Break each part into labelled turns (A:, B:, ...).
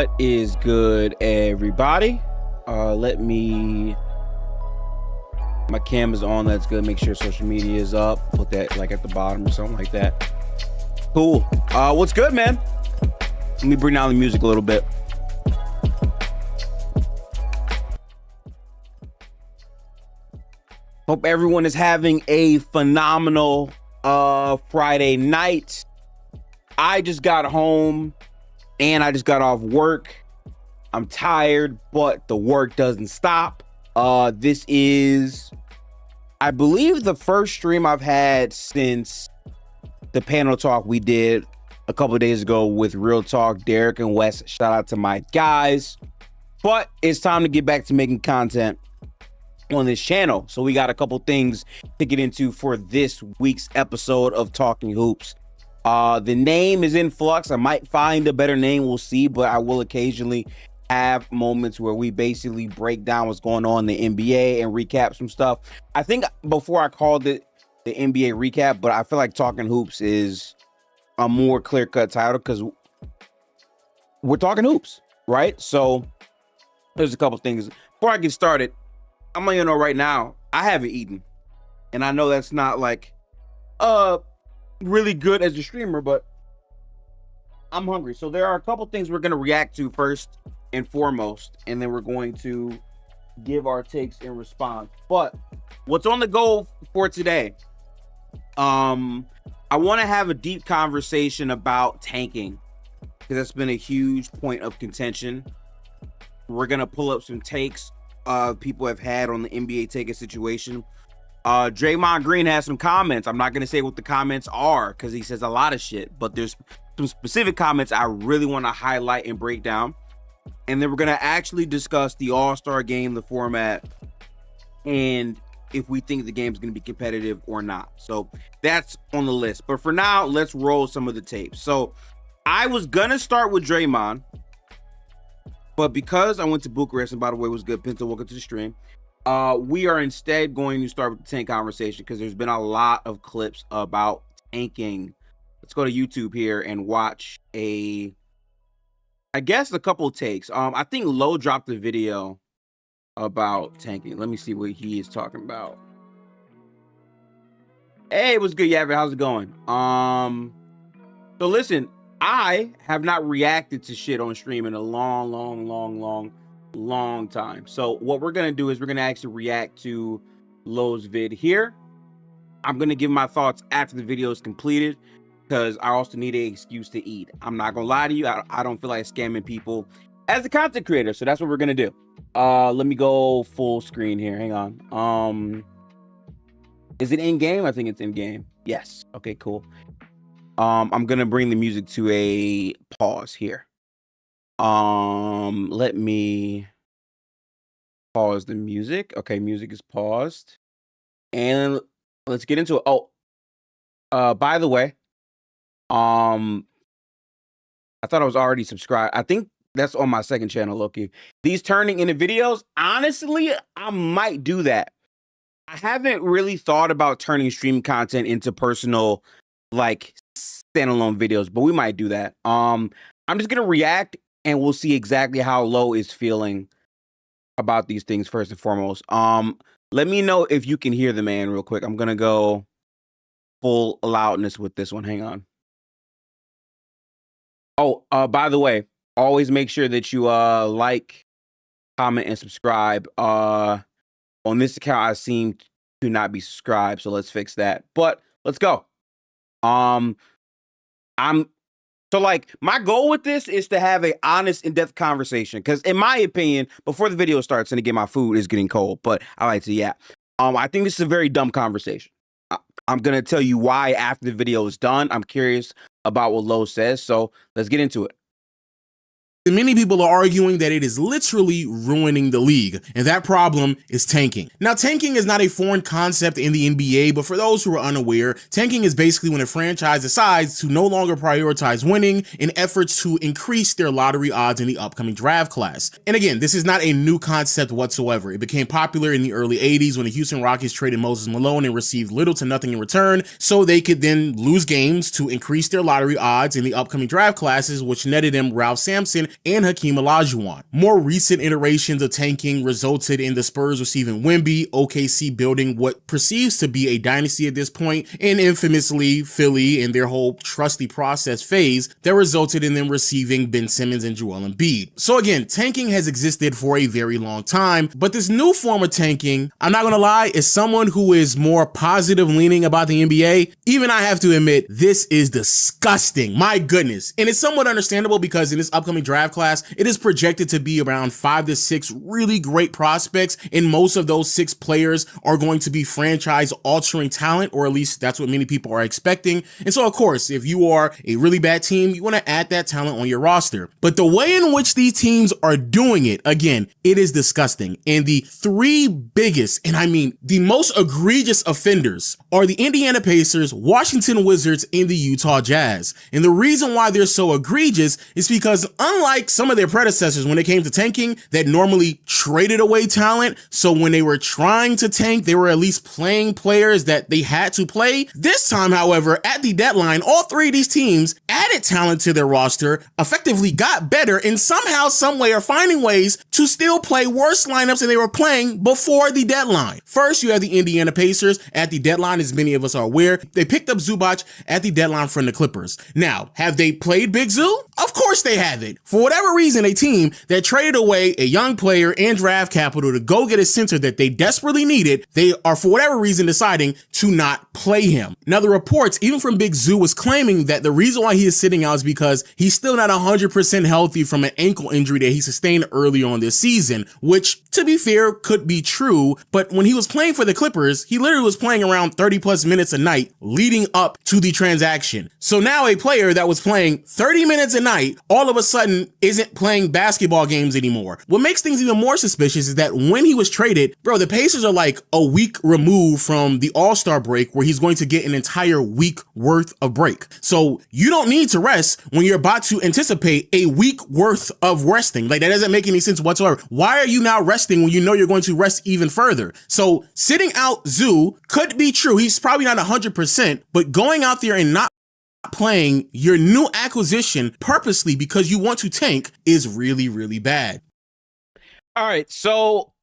A: What is good, everybody? My cam is on. That's good. Make sure social media is up. Put that like at the bottom or something like that. Cool. What's good, man? Let me bring down the music a little bit. Hope everyone is having a phenomenal Friday night. I just got home and I just got off work. I'm tired, but the work doesn't stop. This is, I believe, the first stream I've had since the panel talk we did a couple of days ago with Real Talk, Derek and Wes. Shout out to my guys. But it's time to get back to making content on this channel. So we got a couple things to get into for this week's episode of Talking Hoops. The name is in flux. I might find a better name, we'll see, but I will occasionally have moments where we basically break down what's going on in the NBA and recap some stuff. I think before I called it the NBA recap, but I feel like Talking Hoops is a more clear-cut title because we're talking hoops, right? So there's a couple things. Before I get started, I'm letting you know right now, I haven't eaten. And I know that's not like really good as a streamer, but I'm hungry. So there are a couple things we're going to react to first and foremost, and then we're going to give our takes in response. But what's on the go for today? I want to have a deep conversation about tanking because that's been a huge point of contention. We're going to pull up some takes people have had on the NBA taking situation. Draymond Green has some comments. I'm not going to say what the comments are because he says a lot of shit, but there's some specific comments I really want to highlight and break down. And then we're going to actually discuss the All-Star game, the format, and if we think the game is going to be competitive or not. So that's on the list. But for now, let's roll some of the tapes. So I was going to start with Draymond, but because I went to Bucharest, and by the way, it was good. Pinto, welcome to the stream. We are instead going to start with the tank conversation because there's been a lot of clips about tanking. Let's go to YouTube here and watch a couple of takes. I think Low dropped a video about tanking. Let me see what he is talking about. Hey, what's good, Yavin? How's it going? So listen, I have not reacted to shit on stream in a long time. So what we're gonna do is we're gonna actually react to Low's vid here. I'm gonna give my thoughts after the video is completed because I also need an excuse to eat. I'm not gonna lie to you, I don't feel like scamming people as a content creator, so that's what we're gonna do. Let me go full screen here. Hang on. Is it in game? I think it's in game. Yes. Okay, cool. I'm gonna bring the music to a pause here. Let me pause the music. Okay, music is paused. And let's get into it. Oh, by the way, I thought I was already subscribed. I think that's on my second channel, Loki. These turning into videos, honestly, I might do that. I haven't really thought about turning stream content into personal, like, standalone videos, but we might do that. I'm just gonna react and we'll see exactly how Low is feeling about these things first and foremost. Let me know if you can hear the man real quick. I'm gonna go full loudness with this one. Hang on. Oh, by the way, always make sure that you like, comment, and subscribe. On this account, I seem to not be subscribed, so let's fix that. But let's go. So, like, my goal with this is to have an honest, in-depth conversation. Because, in my opinion, before the video starts, and again, my food is getting cold, but I like to, yeah. I think this is a very dumb conversation. I'm going to tell you why after the video is done. I'm curious about what Low says, so let's get into it.
B: Many people are arguing that it is literally ruining the league, and that problem is tanking. Now, tanking is not a foreign concept in the NBA, but for those who are unaware, tanking is basically when a franchise decides to no longer prioritize winning in efforts to increase their lottery odds in the upcoming draft class. And again, this is not a new concept whatsoever. It became popular in the early 80s when the Houston Rockets traded Moses Malone and received little to nothing in return, so they could then lose games to increase their lottery odds in the upcoming draft classes, which netted them Ralph Sampson and Hakeem Olajuwon. More recent iterations of tanking resulted in the Spurs receiving Wemby, OKC building what perceives to be a dynasty at this point, and infamously Philly in their whole trusty process phase that resulted in them receiving Ben Simmons and Joel Embiid. So again, tanking has existed for a very long time, but this new form of tanking, I'm not gonna lie, as someone who is more positive leaning about the NBA, even I have to admit, this is disgusting. My goodness. And it's somewhat understandable because in this upcoming draft class, it is projected to be around 5 to 6 really great prospects, and most of those 6 players are going to be franchise altering talent, or at least that's what many people are expecting. And so of course, if you are a really bad team, you want to add that talent on your roster. But the way in which these teams are doing it, again, it is disgusting. And the 3 biggest, and I mean the most egregious offenders, are the Indiana Pacers, Washington Wizards, and the Utah Jazz. And the reason why they're so egregious is because unlike some of their predecessors when it came to tanking that normally traded away talent, so when they were trying to tank, they were at least playing players that they had to play. This time, however, at the deadline, all 3 of these teams added talent to their roster, effectively got better, and somehow, some way are finding ways to still play worse lineups than they were playing before the deadline. First, you have the Indiana Pacers. At the deadline, as many of us are aware, they picked up Zubac at the deadline from the Clippers. Now, have they played Big Zoo? Of course they haven't. For whatever reason, a team that traded away a young player and draft capital to go get a center that they desperately needed, they are for whatever reason deciding to not play him. Now, the reports, even from Big Zoo, was claiming that the reason why he is sitting out is because he's still not 100% healthy from an ankle injury that he sustained early on this season, which, to be fair, could be true. But when he was playing for the Clippers, he literally was playing around 30 plus minutes a night leading up to the transaction. So now a player that was playing 30 minutes a night all of a sudden isn't playing basketball games anymore. What makes things even more suspicious is that when he was traded, bro, the Pacers are like a week removed from the All-Star break where he's going to get an entire week worth of break. So you don't need to rest when you're about to anticipate a week worth of resting. Like, that doesn't make any sense whatsoever. Why are you now resting when you know you're going to rest even further? So sitting out Zoo could be true. He's probably not 100%, but going out there and not playing your new acquisition purposely because you want to tank is really, really bad.
A: All right, so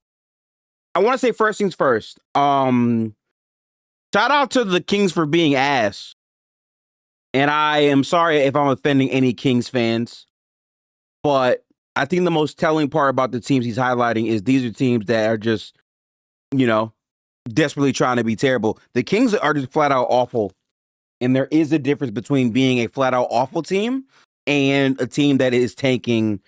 A: I want to say first things first. Shout out to the Kings for being ass. And I am sorry if I'm offending any Kings fans, but I think the most telling part about the teams he's highlighting is these are teams that are just, desperately trying to be terrible. The Kings are just flat out awful. And there is a difference between being a flat out awful team and a team that is tanking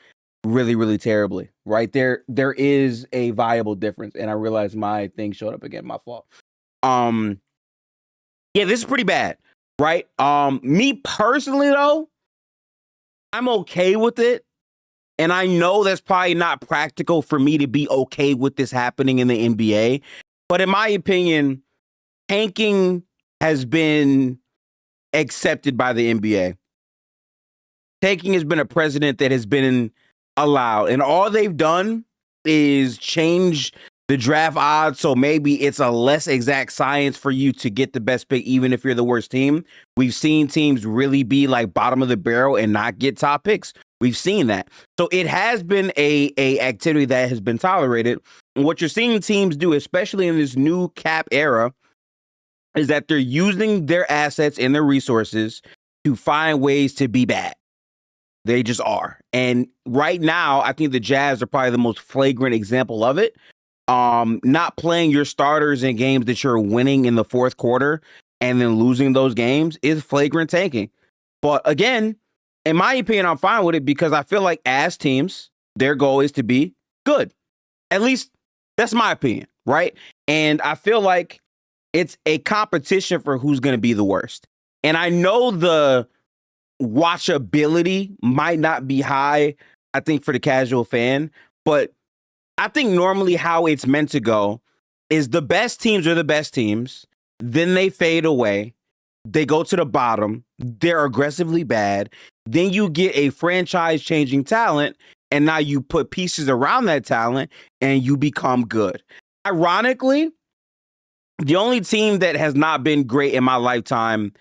A: really, really terribly, right? There is a viable difference. And I realized my thing showed up again, my fault. Yeah, this is pretty bad, right? Me personally though, I'm okay with it. And I know that's probably not practical for me to be okay with this happening in the NBA. But in my opinion, tanking has been accepted by the NBA. Tanking has been a precedent that has been allowed. And all they've done is change the draft odds. So maybe it's a less exact science for you to get the best pick, even if you're the worst team. We've seen teams really be like bottom of the barrel and not get top picks. We've seen that. So it has been a activity that has been tolerated. And what you're seeing teams do, especially in this new cap era, is that they're using their assets and their resources to find ways to be bad. They just are. And right now, I think the Jazz are probably the most flagrant example of it. Not playing your starters in games that you're winning in the fourth quarter and then losing those games is flagrant tanking. But again, in my opinion, I'm fine with it because I feel like as teams, their goal is to be good. At least that's my opinion, right? And I feel like it's a competition for who's going to be the worst. And I know the watchability might not be high, I think, for the casual fan, but I think normally how it's meant to go is the best teams are the best teams. Then they fade away. They go to the bottom. They're aggressively bad. Then you get a franchise changing talent. And now you put pieces around that talent and you become good. Ironically, the only team that has not been great in my lifetime,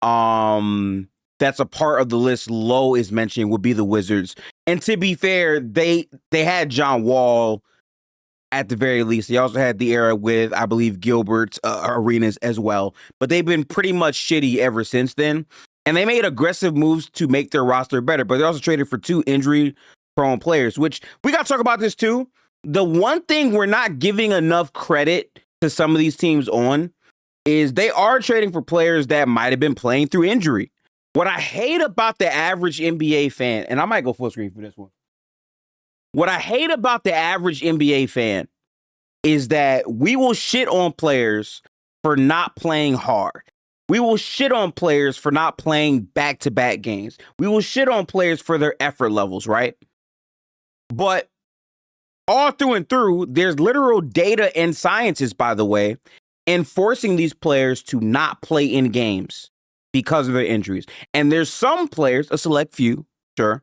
A: that's a part of the list Low is mentioning, would be the Wizards. And to be fair, they had John Wall at the very least. They also had the era with, I believe, Gilbert Arenas as well. But they've been pretty much shitty ever since then. And they made aggressive moves to make their roster better. But they also traded for 2 injury-prone players, which we got to talk about this too. The one thing we're not giving enough credit to some of these teams on is they are trading for players that might have been playing through injury. What I hate about the average NBA fan, and I might go full screen for this one. What I hate about the average NBA fan is that we will shit on players for not playing hard. We will shit on players for not playing back-to-back games. We will shit on players for their effort levels, right? But all through and through, there's literal data and sciences, by the way, enforcing these players to not play in games because of their injuries. And there's some players, a select few, sure,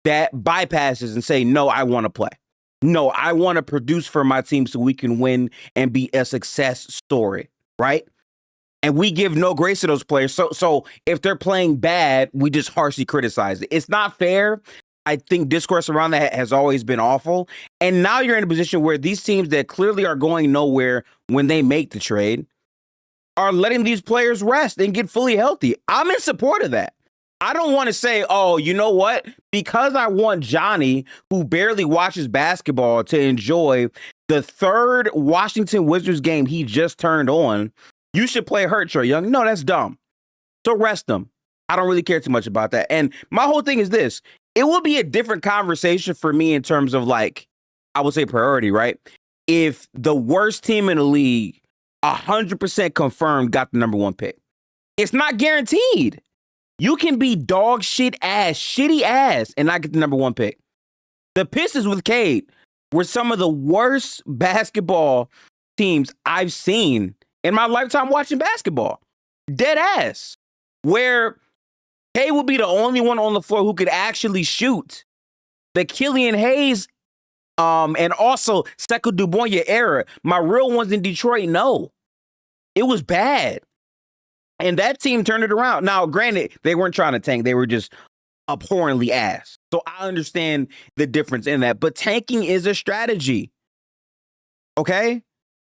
A: that bypasses and say, no, I want to play. No, I want to produce for my team so we can win and be a success story, right? And we give no grace to those players. So if they're playing bad, we just harshly criticize it. It's not fair. I think discourse around that has always been awful. And now you're in a position where these teams that clearly are going nowhere when they make the trade are letting these players rest and get fully healthy. I'm in support of that. I don't want to say, oh, you know what? Because I want Johnny, who barely watches basketball, to enjoy the 3rd Washington Wizards game he just turned on, you should play hurt, Trae Young. No, that's dumb. So rest him. I don't really care too much about that. And my whole thing is this. It will be a different conversation for me in terms of, like, I would say priority, right? If the worst team in the league, 100% confirmed, got the number 1 pick. It's not guaranteed. You can be dog shit ass, shitty ass, and not get the number 1 pick. The Pistons with Cade were some of the worst basketball teams I've seen in my lifetime watching basketball. Dead ass. Where Cade would be the only one on the floor who could actually shoot. The Killian Hayes and also Sekou Doumbouya era. My real ones in Detroit, no. It was bad. And that team turned it around. Now, granted, they weren't trying to tank. They were just abhorrently ass. So I understand the difference in that. But tanking is a strategy. Okay?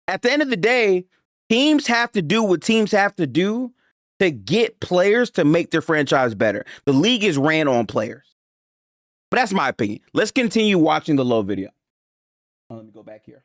A: At the end of the day, teams have to do what teams have to do to get players to make their franchise better. The league is ran on players. But that's my opinion. Let's continue watching the low video. Let me go back here.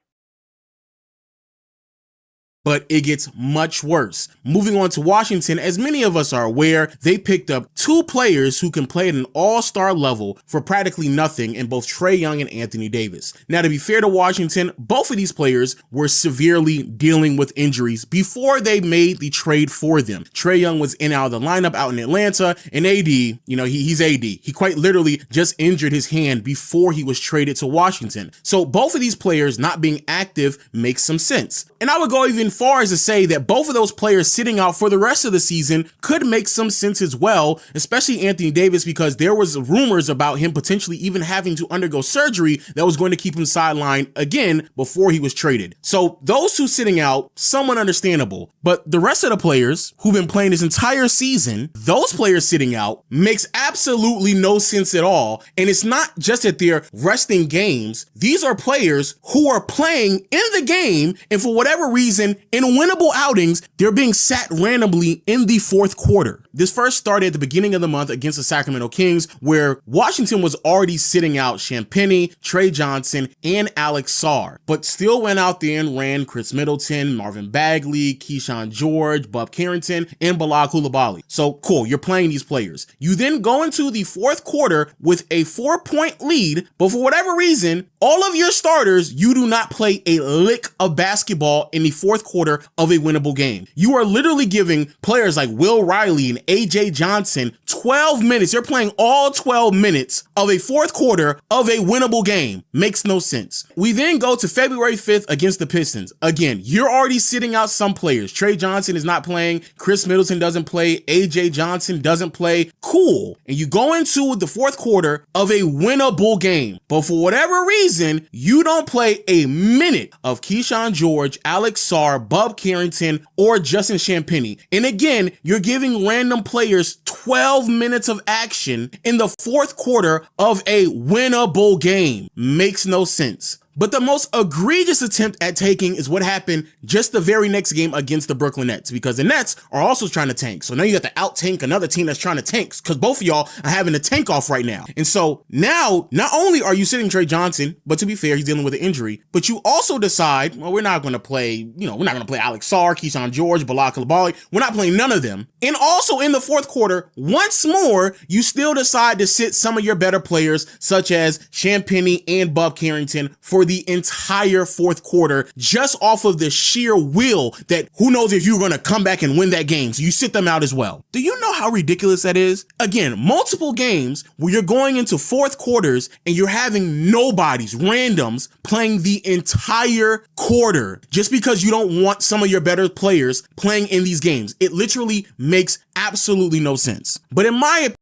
B: But it gets much worse. Moving on to Washington, as many of us are aware, they picked up 2 players who can play at an all-star level for practically nothing in both Trae Young and Anthony Davis. Now, to be fair to Washington, both of these players were severely dealing with injuries before they made the trade for them. Trae Young was in and out of the lineup out in Atlanta, and AD, he's AD. He quite literally just injured his hand before he was traded to Washington. So both of these players not being active makes some sense. And I would go even far as to say that both of those players sitting out for the rest of the season could make some sense as well, especially Anthony Davis, because there was rumors about him potentially even having to undergo surgery that was going to keep him sidelined again before he was traded. So those two sitting out, somewhat understandable, but the rest of the players who've been playing this entire season, those players sitting out makes absolutely no sense at all. And it's not just that they're resting games. These are players who are playing in the game, and for whatever reason, in winnable outings, they're being sat randomly in the 4th quarter. This first started at the beginning of the month against the Sacramento Kings, where Washington was already sitting out Champagnie, Trey Johnson, and Alex Sarr, but still went out there and ran Chris Middleton, Marvin Bagley, Keyshawn George, Bob Carrington, and Bilal Coulibaly. So cool, you're playing these players. You then go into the 4th quarter with a 4-point lead, but for whatever reason, all of your starters, you do not play a lick of basketball in the 4th quarter of a winnable game. You are literally giving players like Will Riley and AJ Johnson 12 minutes. You're playing all 12 minutes of a 4th quarter of a winnable game. Makes no sense. We then go to February 5th against the Pistons. Again, you're already sitting out some players. Trey Johnson is not playing. Chris Middleton doesn't play. AJ Johnson doesn't play. Cool. And you go into the 4th quarter of a winnable game. But for whatever reason, you don't play a minute of Keyshawn George, Alex Sarr, Bub Carrington or Justin Champagnie. And again, you're giving random players 12 minutes of action in the fourth quarter of a winnable game. Makes no sense. But the most egregious attempt at tanking is what happened just the very next game against the Brooklyn Nets, because the Nets are also trying to tank. So now you got to out-tank another team that's trying to tank, because both of y'all are having a tank off right now. And so now, not only are you sitting Trey Johnson, but to be fair, he's dealing with an injury, but you also decide, well, we're not going to play, we're not going to play Alex Sarr, Keyshawn George, Bilal Coulibaly. We're not playing none of them. And also in the fourth quarter, once more, you still decide to sit some of your better players, such as Champagnie and Bub Carrington, for the entire fourth quarter, just off of the sheer will that who knows if you're going to come back and win that game. So you sit them out as well. Do you know how ridiculous that is? Again, multiple games where you're going into fourth quarters and you're having nobodies, randoms, playing the entire quarter just because you don't want some of your better players playing in these games. It literally makes absolutely no sense. But in my opinion,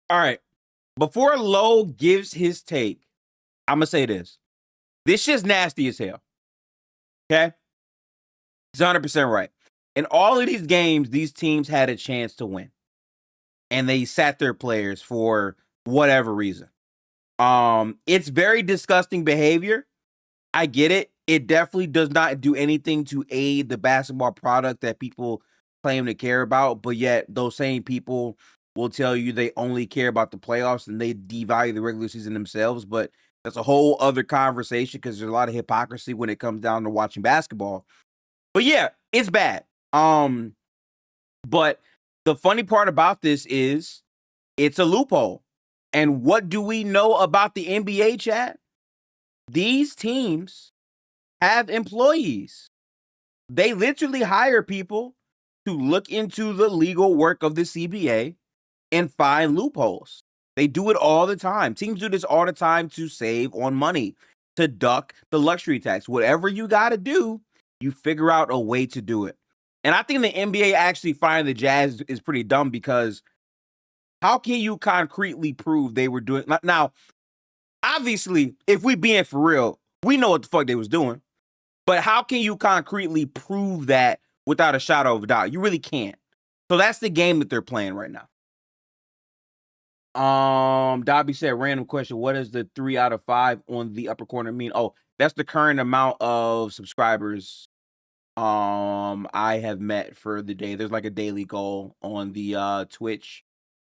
A: all right, before Lowe gives his take, I'm going to say this. This shit's nasty as hell. Okay? He's 100% right. In all of these games, these teams had a chance to win. And they sat their players for whatever reason. It's very disgusting behavior. I get it. It definitely does not do anything to aid the basketball product that people claim to care about. But yet, those same people will tell you they only care about the playoffs and they devalue the regular season themselves. But that's a whole other conversation because there's a lot of hypocrisy when it comes down to watching basketball. But yeah, it's bad. But the funny part about this is it's a loophole. And what do we know about the NBA, chat? These teams have employees. They literally hire people to look into the legal work of the CBA and find loopholes. They do it all the time. Teams do this all the time to save on money, to duck the luxury tax. Whatever you got to do, you figure out a way to do it. And I think the NBA actually finding the Jazz is pretty dumb because how can you concretely prove they were doing? Now, obviously, if we being for real, we know what the fuck they was doing. But how can you concretely prove that without a shadow of a doubt? You really can't. So that's the game that they're playing right now. Dobby said, random question. What does the 3 out of 5 on the upper corner mean? Oh, that's the current amount of subscribers I have met for the day. There's like a daily goal on the Twitch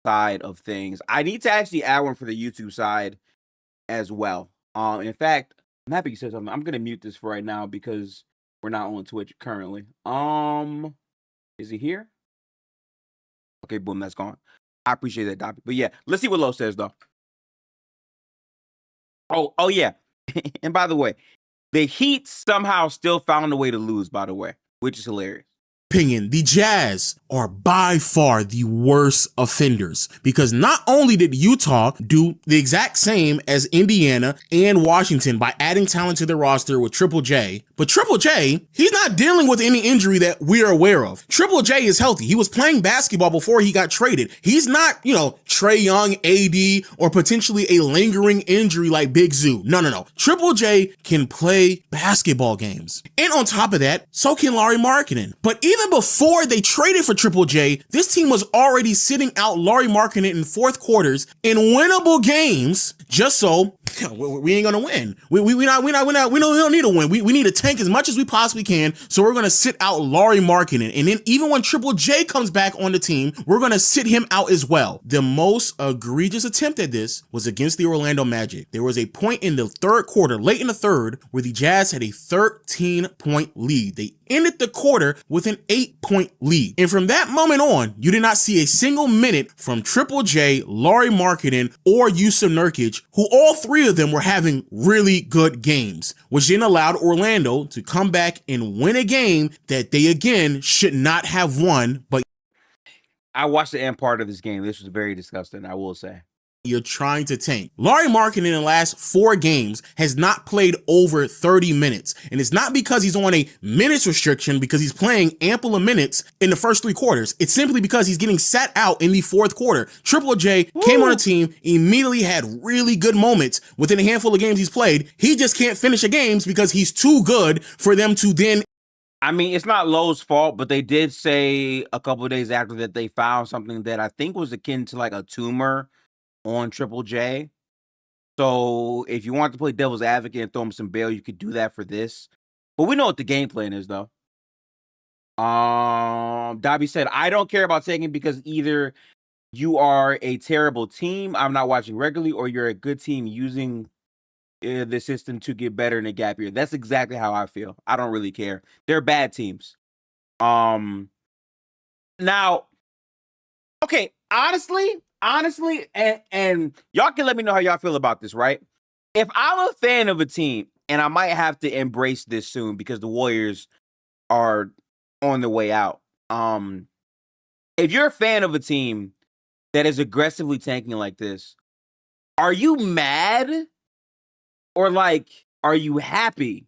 A: side of things. I need to actually add one for the YouTube side as well. In fact, I'm happy you said something. I'm gonna mute this for right now because we're not on Twitch currently. Is he here? Okay, boom, that's gone. I appreciate that, Dobby. But yeah, let's see what Lowe says though. Oh yeah. And by the way, the Heat somehow still found a way to lose, by the way, which is hilarious.
B: Opinion, the Jazz are by far the worst offenders because not only did Utah do the exact same as Indiana and Washington by adding talent to their roster with Triple J, but Triple J, he's not dealing with any injury that we're aware of. Triple J is healthy. He was playing basketball before he got traded. He's not, Trae Young, AD, or potentially a lingering injury like Big Zoo. No. Triple J can play basketball games. And on top of that, so can Lauri Markkanen. But even before they traded for Triple J, this team was already sitting out Lauri Markkanen in fourth quarters in winnable games just so we ain't gonna win. We don't need to win. We need to tank as much as we possibly can. So we're gonna sit out Lauri Markkanen. And then even when Triple J comes back on the team, we're gonna sit him out as well. The most egregious attempt at this was against the Orlando Magic. There was a point in the third quarter, late in the third, where the Jazz had a 13-point lead. They ended the quarter with an 8-point lead. And from that moment on, you did not see a single minute from Triple J, Lauri Markkanen, or Jusuf Nurkic, who all three of them were having really good games, which then allowed Orlando to come back and win a game that they, again, should not have won. But
A: I watched the end part of this game. This was very disgusting, I will say.
B: you're trying to tank. Lauri Markkanen in the last 4 games has not played over 30 minutes. And it's not because he's on a minutes restriction, because he's playing ample of minutes in the first 3 quarters. It's simply because he's getting sat out in the 4th quarter. Triple J came on a team, immediately had really good moments within a handful of games he's played. He just can't finish the games because he's too good for them to then.
A: I mean, it's not Lowe's fault, but they did say a couple of days after that they found something that I think was akin to like a tumor on Triple J. So if you want to play devil's advocate and throw him some bail, you could do that for this. But we know what the game plan is, though. Dobby said, I don't care about taking because either you are a terrible team I'm not watching regularly, or you're a good team using the system to get better in a gap year. That's exactly how I feel. I don't really care. They're bad teams. Now, okay, honestly, and y'all can let me know how y'all feel about this, right? If I'm a fan of a team, and I might have to embrace this soon because the Warriors are on the way out. If you're a fan of a team that is aggressively tanking like this, are you mad? Or like, are you happy?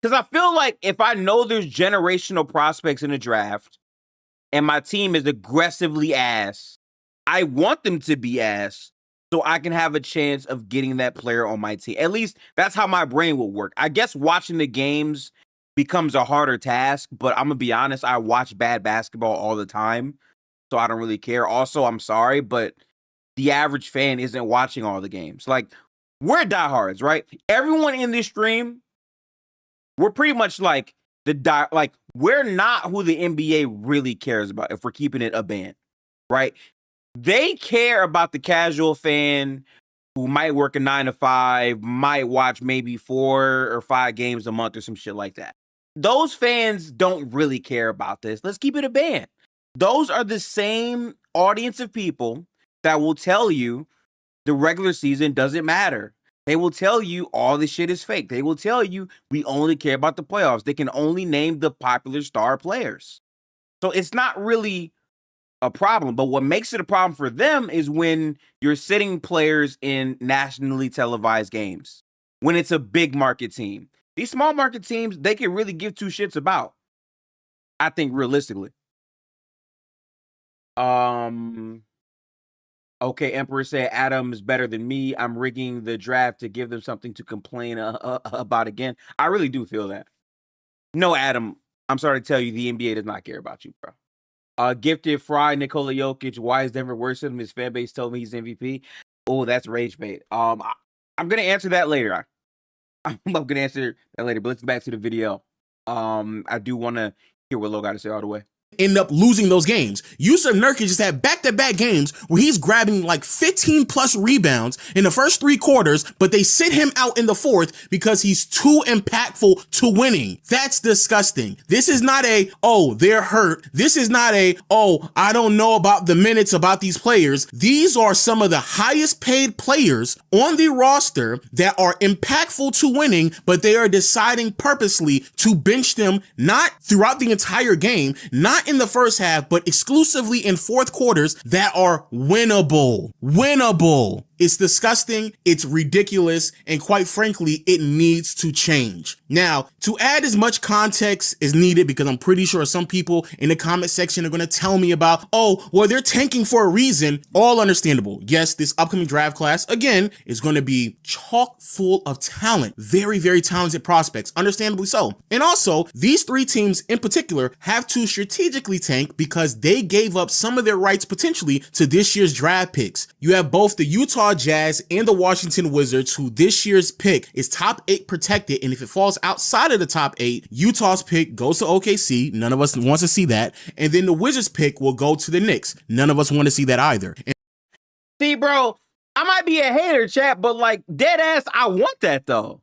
A: Because I feel like if I know there's generational prospects in the draft and my team is aggressively ass, I want them to be ass so I can have a chance of getting that player on my team. At least that's how my brain will work. I guess watching the games becomes a harder task, but I'm going to be honest, I watch bad basketball all the time, so I don't really care. Also, I'm sorry, but the average fan isn't watching all the games. Like, we're diehards, right? Everyone in this stream, we're pretty much like we're not who the NBA really cares about if we're keeping it a band, right? They care about the casual fan who might work a 9 to 5, might watch maybe 4 or 5 games a month or some shit like that. Those fans don't really care about this. Let's keep it a band. Those are the same audience of people that will tell you the regular season doesn't matter. They will tell you all this shit is fake. They will tell you we only care about the playoffs. They can only name the popular star players. So it's not really a problem. But what makes it a problem for them is when you're sitting players in nationally televised games, when it's a big market team. These small market teams, they can really give 2 shits about, I think, realistically. Okay, Emperor said Adam is better than me. I'm rigging the draft to give them something to complain about again. I really do feel that. No, Adam, I'm sorry to tell you, the NBA does not care about you, bro. Gifted Fry, Nikola Jokic. Why is Denver worse than him? His fan base told me he's MVP. Oh, that's rage bait. I'm gonna answer that later. I'm gonna answer that later. But let's get back to the video. I do want to hear what Lo got to say all the way.
B: End up losing those games. Yusuf Nurkic just had back-to-back games where he's grabbing like 15 plus rebounds in the first 3 quarters, but they sit him out in the 4th because he's too impactful to winning. That's disgusting. This is not a, oh, they're hurt. This is not a, oh, I don't know about the minutes about these players. These are some of the highest paid players on the roster that are impactful to winning, but they are deciding purposely to bench them, not throughout the entire game, not in the first half, but exclusively in 4th quarters that are winnable. Winnable. It's disgusting, it's ridiculous, and quite frankly, it needs to change. Now, to add as much context as needed, because I'm pretty sure some people in the comment section are going to tell me about, oh, well, they're tanking for a reason. All understandable. Yes, this upcoming draft class, again, is going to be chock full of talent. Very, very talented prospects, understandably so. And also, these 3 teams in particular have to strategically tank because they gave up some of their rights potentially to this year's draft picks. You have both the Utah Jazz and the Washington Wizards, who this year's pick is top 8 protected, and if it falls outside of the top 8, Utah's pick goes to OKC. None of us wants to see that. And then the Wizards pick will go to the Knicks. None of us want to see that either.
A: See, bro, I might be a hater, chat, but like dead ass, I want that though.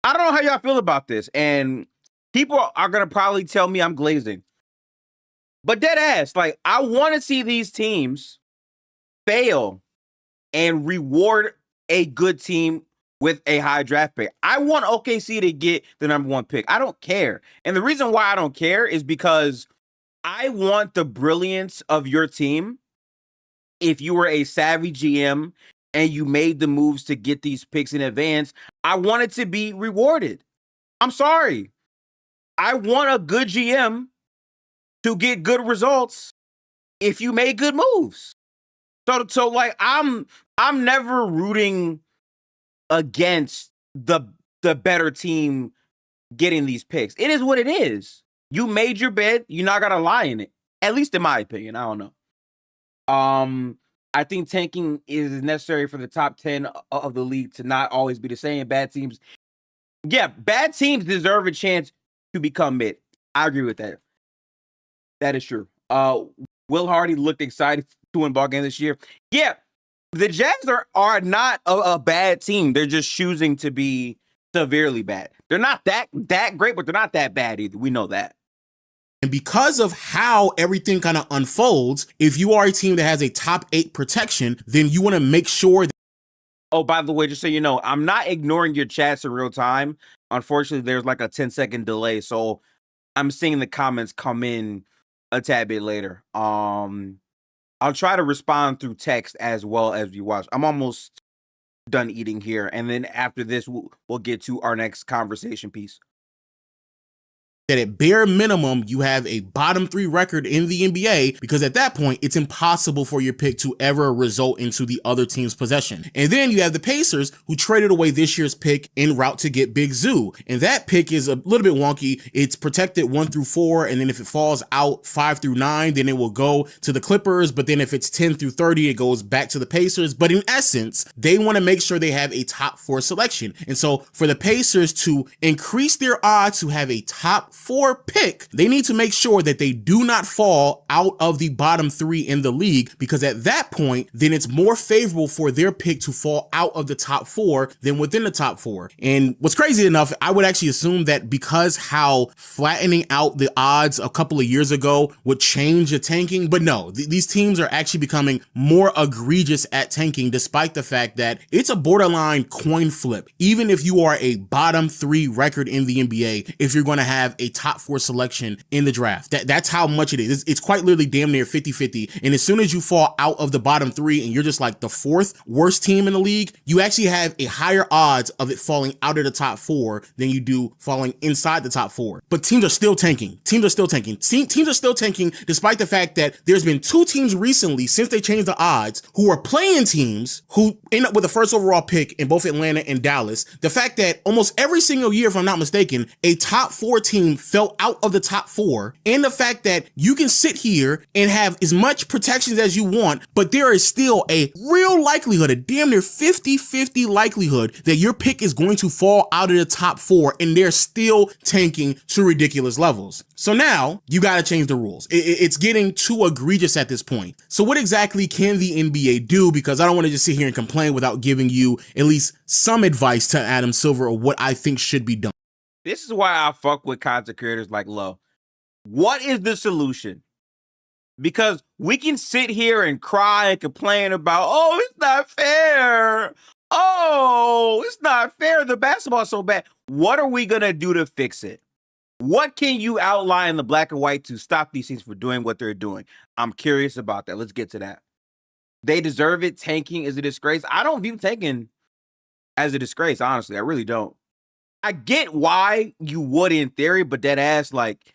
A: I don't know how y'all feel about this, and people are gonna probably tell me I'm glazing, but dead ass, like I want to see these teams fail and reward a good team with a high draft pick. I want OKC to get the number 1 pick. I don't care. And the reason why I don't care is because I want the brilliance of your team if you were a savvy GM and you made the moves to get these picks in advance, I want it to be rewarded. I'm sorry. I want a good GM to get good results if you make good moves. So like I'm never rooting against the better team getting these picks. It is what it is. You made your bed, you're not gonna lie in it. At least in my opinion. I don't know. I think tanking is necessary for the top 10 of the league to not always be the same. Bad teams deserve a chance to become mid. I agree with that. That is true. Will Hardy looked excited to win ball game this year. Yeah, the Jags are not a bad team. They're just choosing to be severely bad. They're not that great, but they're not that bad either. We know that.
B: And because of how everything kind of unfolds, if you are a team that has a top 8 protection, then you want to make sure that.
A: Oh, by the way, just so you know, I'm not ignoring your chats in real time. Unfortunately, there's like a 10-second delay, so I'm seeing the comments come in a tad bit later. I'll try to respond through text as well as you watch. I'm almost done eating here, and then after this, we'll get to our next conversation piece.
B: That at bare minimum, you have a bottom 3 record in the NBA, because at that point, it's impossible for your pick to ever result into the other team's possession. And then you have the Pacers, who traded away this year's pick en route to get Big Zoo. And that pick is a little bit wonky. It's protected 1 through 4, and then if it falls out 5 through 9, then it will go to the Clippers. But then if it's 10 through 30, it goes back to the Pacers. But in essence, they want to make sure they have a top 4 selection. And so for the Pacers to increase their odds to have a top 4 pick, they need to make sure that they do not fall out of the bottom 3 in the league, because at that point, then it's more favorable for their pick to fall out of the top 4 than within the top 4. And what's crazy enough, I would actually assume that because how flattening out the odds a couple of years ago would change the tanking, but no, these teams are actually becoming more egregious at tanking, despite the fact that it's a borderline coin flip. Even if you are a bottom 3 record in the NBA, if you're going to have a top 4 selection in the draft, that's how much it is. It's quite literally damn near 50-50. And as soon as you fall out of the bottom 3 and you're just like the 4th worst team in the league, you actually have a higher odds of it falling out of the top 4 than you do falling inside the top 4. But teams are still tanking. Teams are still tanking despite the fact that there's been 2 teams recently since they changed the odds who are playing teams who end up with the first overall pick in both Atlanta and Dallas. The fact that almost every single year, if I'm not mistaken, a top 4 team fell out of the top 4, and the fact that you can sit here and have as much protections as you want, but there is still a real likelihood, a damn near 50-50 likelihood that your pick is going to fall out of the top 4, and they're still tanking to ridiculous levels. So now you got to change the rules. It's getting too egregious at this point. So what exactly can the NBA do? Because I don't want to just sit here and complain without giving you at least some advice to Adam Silver or what I think should be done.
A: This is why I fuck with content creators like Lo. What is the solution? Because we can sit here and cry and complain about, oh, it's not fair. Oh, it's not fair. The basketball's so bad. What are we going to do to fix it? What can you outline in the black and white to stop these teams from doing what they're doing? I'm curious about that. Let's get to that. They deserve it. Tanking is a disgrace. I don't view tanking as a disgrace, honestly. I really don't. I get why you would in theory, but that ass, like,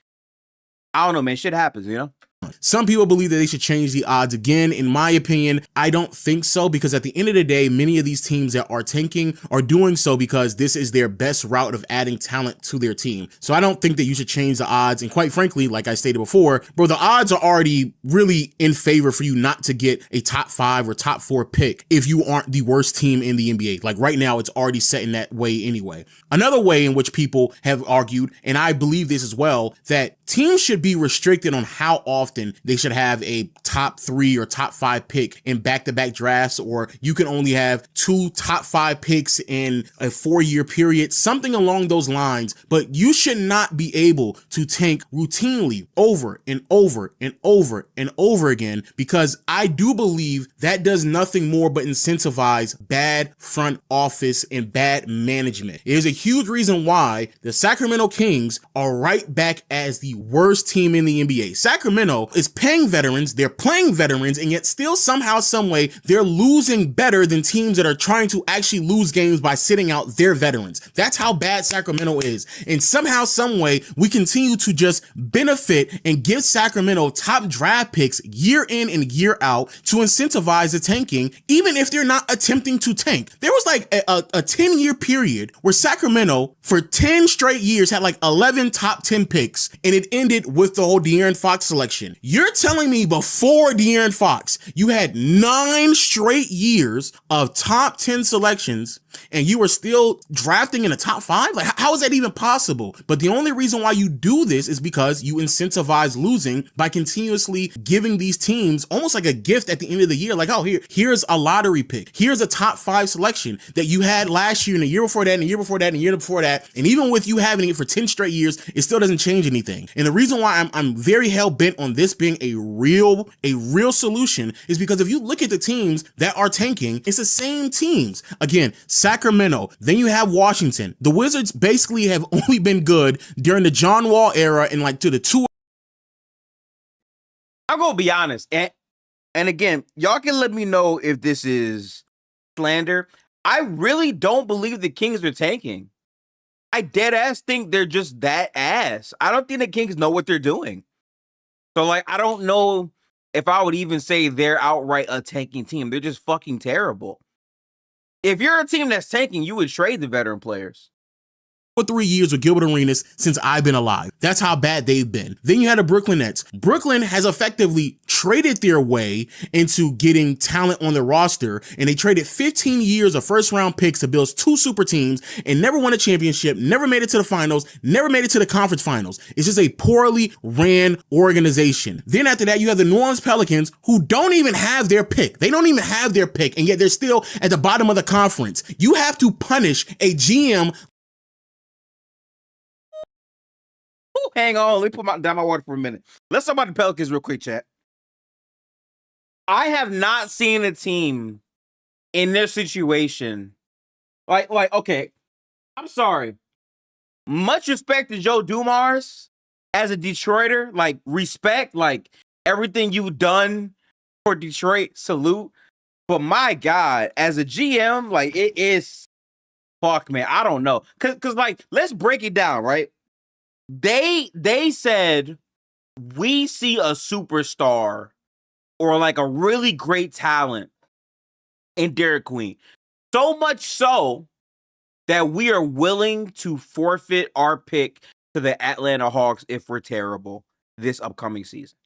A: I don't know, man. Shit happens, you know?
B: Some people believe that they should change the odds again. In my opinion, I don't think so, because at the end of the day, many of these teams that are tanking are doing so because this is their best route of adding talent to their team. So I don't think that you should change the odds. And quite frankly, like I stated before, bro, the odds are already really in favor for you not to get a top 5 or top 4 pick if you aren't the worst team in the NBA. Like right now, it's already set in that way anyway. Another way in which people have argued, and I believe this as well, that teams should be restricted on how often they should have a top 3 or top 5 pick in back-to-back drafts, or you can only have 2 top 5 picks in a 4-year period, something along those lines. But you should not be able to tank routinely over and over and over and over again, because I do believe that does nothing more but incentivize bad front office and bad management. It is a huge reason why the Sacramento Kings are right back as the the worst team in the NBA. Sacramento is paying veterans, they're playing veterans, and yet still somehow, some way, they're losing better than teams that are trying to actually lose games by sitting out their veterans. That's how bad Sacramento is. And somehow, some way, we continue to just benefit and give Sacramento top draft picks year in and year out to incentivize the tanking, even if they're not attempting to tank. There was like a 10-year period where Sacramento, for 10 straight years, had like 11 top 10 picks, and it ended with the whole De'Aaron Fox selection. You're telling me before De'Aaron Fox, you had 9 straight years of top 10 selections, and you were still drafting in the top 5? Like, how is that even possible? But the only reason why you do this is because you incentivize losing by continuously giving these teams almost like a gift at the end of the year. Like, oh, here's a lottery pick. Here's a top 5 selection that you had last year and the year before that and the year before that and the year before that. And even with you having it for 10 straight years, it still doesn't change anything. And the reason why I'm very hell bent on this being a real solution is because if you look at the teams that are tanking, it's the same teams. Again, Sacramento, then you have Washington. The Wizards basically have only been good during the John Wall era and like to the 2.
A: I'm gonna be honest, and again, y'all can let me know if this is slander. I really don't believe the Kings are tanking. I dead ass think they're just that ass. I don't think the Kings know what they're doing. So like, I don't know if I would even say they're outright a tanking team. They're just fucking terrible. If you're a team that's tanking, you would trade the veteran players.
B: For 3 years with Gilbert Arenas since I've been alive. That's how bad they've been. Then you had the Brooklyn Nets. Brooklyn has effectively traded their way into getting talent on the roster, and they traded 15 years of first-round picks to build 2 super teams and never won a championship, never made it to the finals, never made it to the conference finals. It's just a poorly ran organization. Then after that, you have the New Orleans Pelicans, who don't even have their pick. They don't even have their pick, and yet they're still at the bottom of the conference. You have to punish a GM.
A: Hang on, let me put down my water for a minute. Let's talk about the Pelicans real quick, chat. I have not seen a team in their situation like okay, I'm sorry. Much respect to Joe Dumars as a Detroiter, like respect, like everything you've done for Detroit, salute. But my God, as a GM, like it is, fuck man, I don't know, cause like let's break it down, right? They said we see a superstar or like a really great talent in Derek Queen. So much so that we are willing to forfeit our pick to the Atlanta Hawks if we're terrible this upcoming season.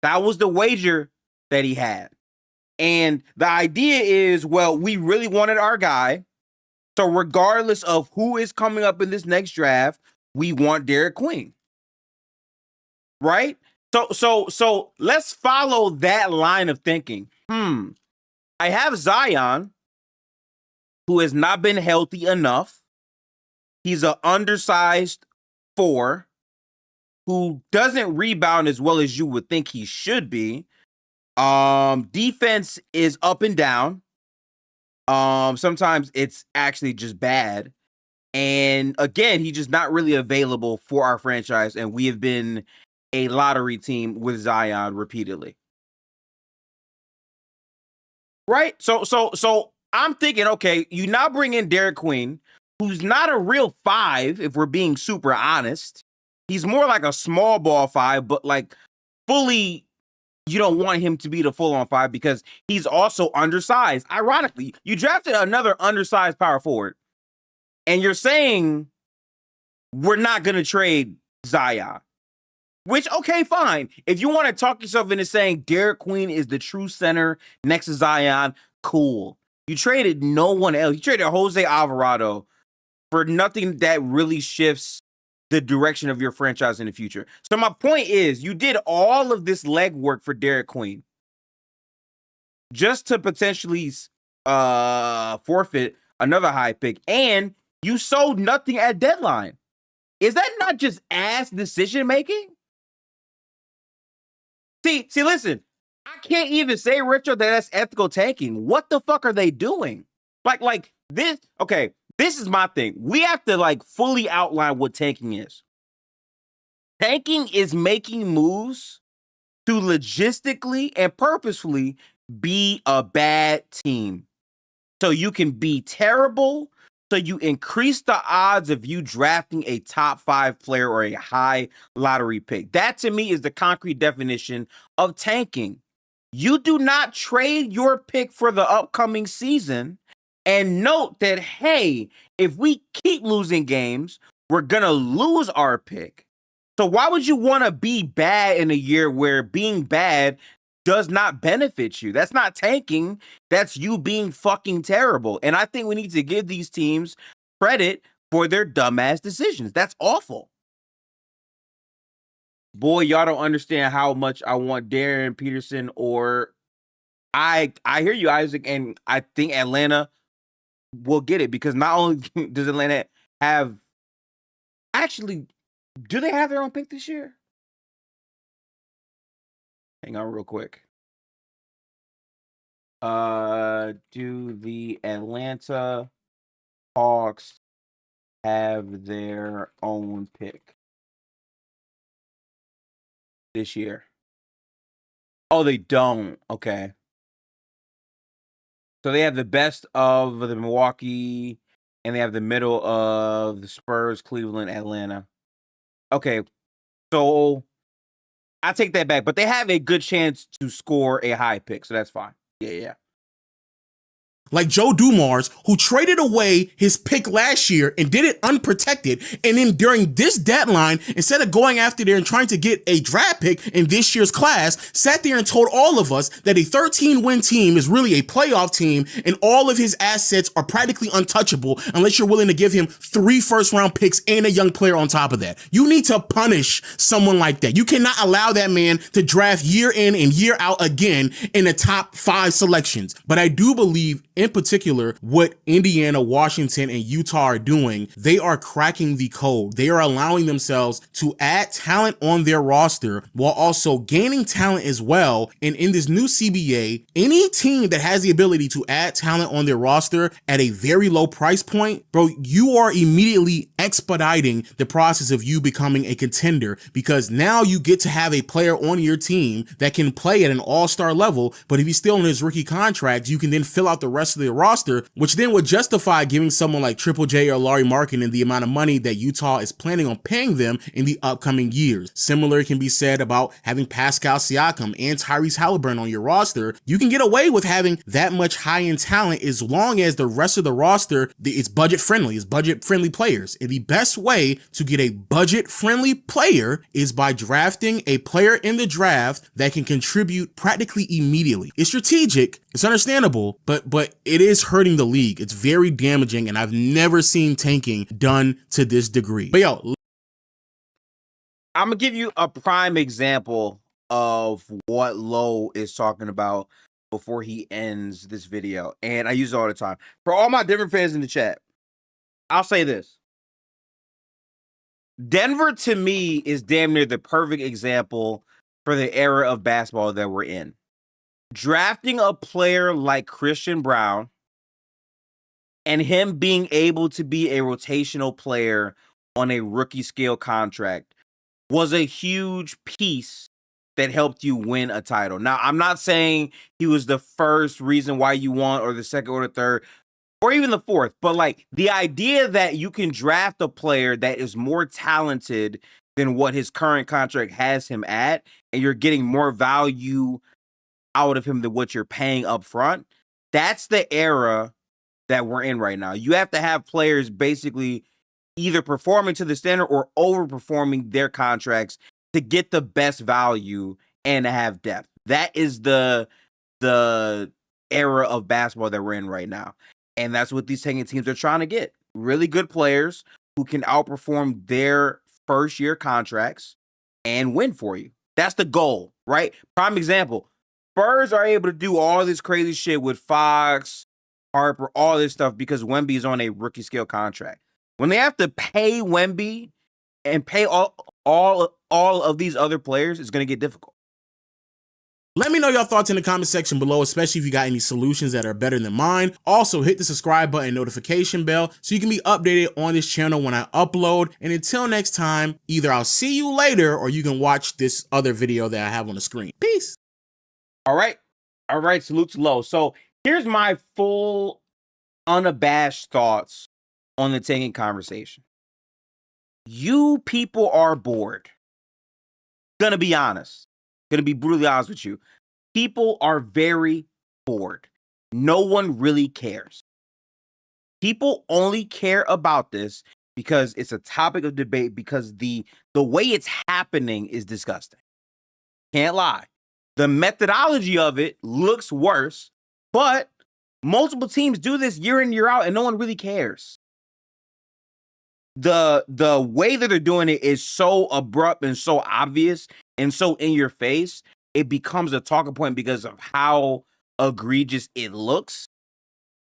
A: That was the wager that he had. And the idea is, well, we really wanted our guy. So regardless of who is coming up in this next draft, we want Derek Queen, right? So let's follow that line of thinking. I have Zion, who has not been healthy enough. He's an undersized 4 who doesn't rebound as well as you would think he should be. Defense is up and down. Sometimes it's actually just bad. And again, he's just not really available for our franchise, and we have been a lottery team with Zion repeatedly. Right? So I'm thinking, okay, you now bring in Derek Queen, who's not a real 5, if we're being super honest. He's more like a small ball 5, but like fully, you don't want him to be the full-on 5 because he's also undersized. Ironically, you drafted another undersized power forward. And you're saying we're not going to trade Zion, which, okay, fine. If you want to talk yourself into saying Derek Queen is the true center next to Zion, cool. You traded no one else. You traded Jose Alvarado for nothing that really shifts the direction of your franchise in the future. So my point is, you did all of this legwork for Derek Queen just to potentially forfeit another high pick, and you sold nothing at deadline. Is that not just ass decision making? See, listen, I can't even say, Richard, that that's ethical tanking. What the fuck are they doing? Like this, okay, this is my thing. We have to like fully outline what tanking is. Tanking is making moves to logistically and purposefully be a bad team. So you can be terrible, so you increase the odds of you drafting a top 5 player or a high lottery pick. That to me is the concrete definition of tanking. You do not trade your pick for the upcoming season and note that, hey, if we keep losing games, we're going to lose our pick. So why would you want to be bad in a year where being bad does not benefit you? That's not tanking. That's you being fucking terrible. And I think we need to give these teams credit for their dumbass decisions. That's awful. Boy, y'all don't understand how much I want Darren Peterson, or I hear you, Isaac, and I think Atlanta will get it, because not only does Atlanta have, actually, do they have their own pick this year? Hang on real quick. Do the Atlanta Hawks have their own pick this year? Oh, they don't. Okay. So they have the best of the Milwaukee, and they have the middle of the Spurs, Cleveland, Atlanta. Okay. So I take that back, but they have a good chance to score a high pick, so that's fine. Yeah.
B: Like Joe Dumars, who traded away his pick last year and did it unprotected. And then during this deadline, instead of going after there and trying to get a draft pick in this year's class, sat there and told all of us that a 13-win team is really a playoff team and all of his assets are practically untouchable unless you're willing to give him 3 first-round picks and a young player on top of that. You need to punish someone like that. You cannot allow that man to draft year in and year out again in the top 5 selections. But I do believe, in particular, what Indiana, Washington, and Utah are doing, they are cracking the code. They are allowing themselves to add talent on their roster while also gaining talent as well. And in this new CBA, any team that has the ability to add talent on their roster at a very low price point, bro, you are immediately expediting the process of you becoming a contender, because now you get to have a player on your team that can play at an all-star level. But if he's still in his rookie contract, you can then fill out the rest of the roster, which then would justify giving someone like Triple J or Larry Markkinen the amount of money that Utah is planning on paying them in the upcoming years. Similar can be said about having Pascal Siakam and Tyrese Halliburton on your roster. You can get away with having that much high-end talent as long as the rest of the roster is budget-friendly, is budget-friendly players. And the best way to get a budget-friendly player is by drafting a player in the draft that can contribute practically immediately. It's strategic, it's understandable, but it is hurting the league. It's very damaging, and I've never seen tanking done to this degree. But yo,
A: I'm gonna give you a prime example of what Lowe is talking about before he ends this video, and I use it all the time. For all my different fans in the chat, I'll say this. Denver, to me, is damn near the perfect example for the era of basketball that we're in. Drafting a player like Christian Braun and him being able to be a rotational player on a rookie scale contract was a huge piece that helped you win a title. Now, I'm not saying he was the first reason why you won, or the second or the third, or even the fourth, but like the idea that you can draft a player that is more talented than what his current contract has him at, and you're getting more value out of him than what you're paying up front, that's the era that we're in right now. You have to have players basically either performing to the standard or overperforming their contracts to get the best value and to have depth. That is the era of basketball that we're in right now. And that's what these tanking teams are trying to get. Really good players who can outperform their first year contracts and win for you. That's the goal, right? Prime example, Spurs are able to do all this crazy shit with Fox, Harper, all this stuff because Wemby is on a rookie scale contract. When they have to pay Wemby and pay all of these other players, it's going to get difficult.
B: Let me know your thoughts in the comment section below, especially if you got any solutions that are better than mine. Also, hit the subscribe button, notification bell, so you can be updated on this channel when I upload. And until next time, either I'll see you later or you can watch this other video that I have on the screen. Peace.
A: All right. All right. Salute to Low. So here's my full, unabashed thoughts on the tanking conversation. You people are bored. Gonna be honest. Gonna be brutally honest with you. People are very bored. No one really cares. People only care about this because it's a topic of debate, because the way it's happening is disgusting. Can't lie. The methodology of it looks worse, but multiple teams do this year in, year out, and no one really cares. The way that they're doing it is so abrupt and so obvious and so in your face, it becomes a talking point because of how egregious it looks.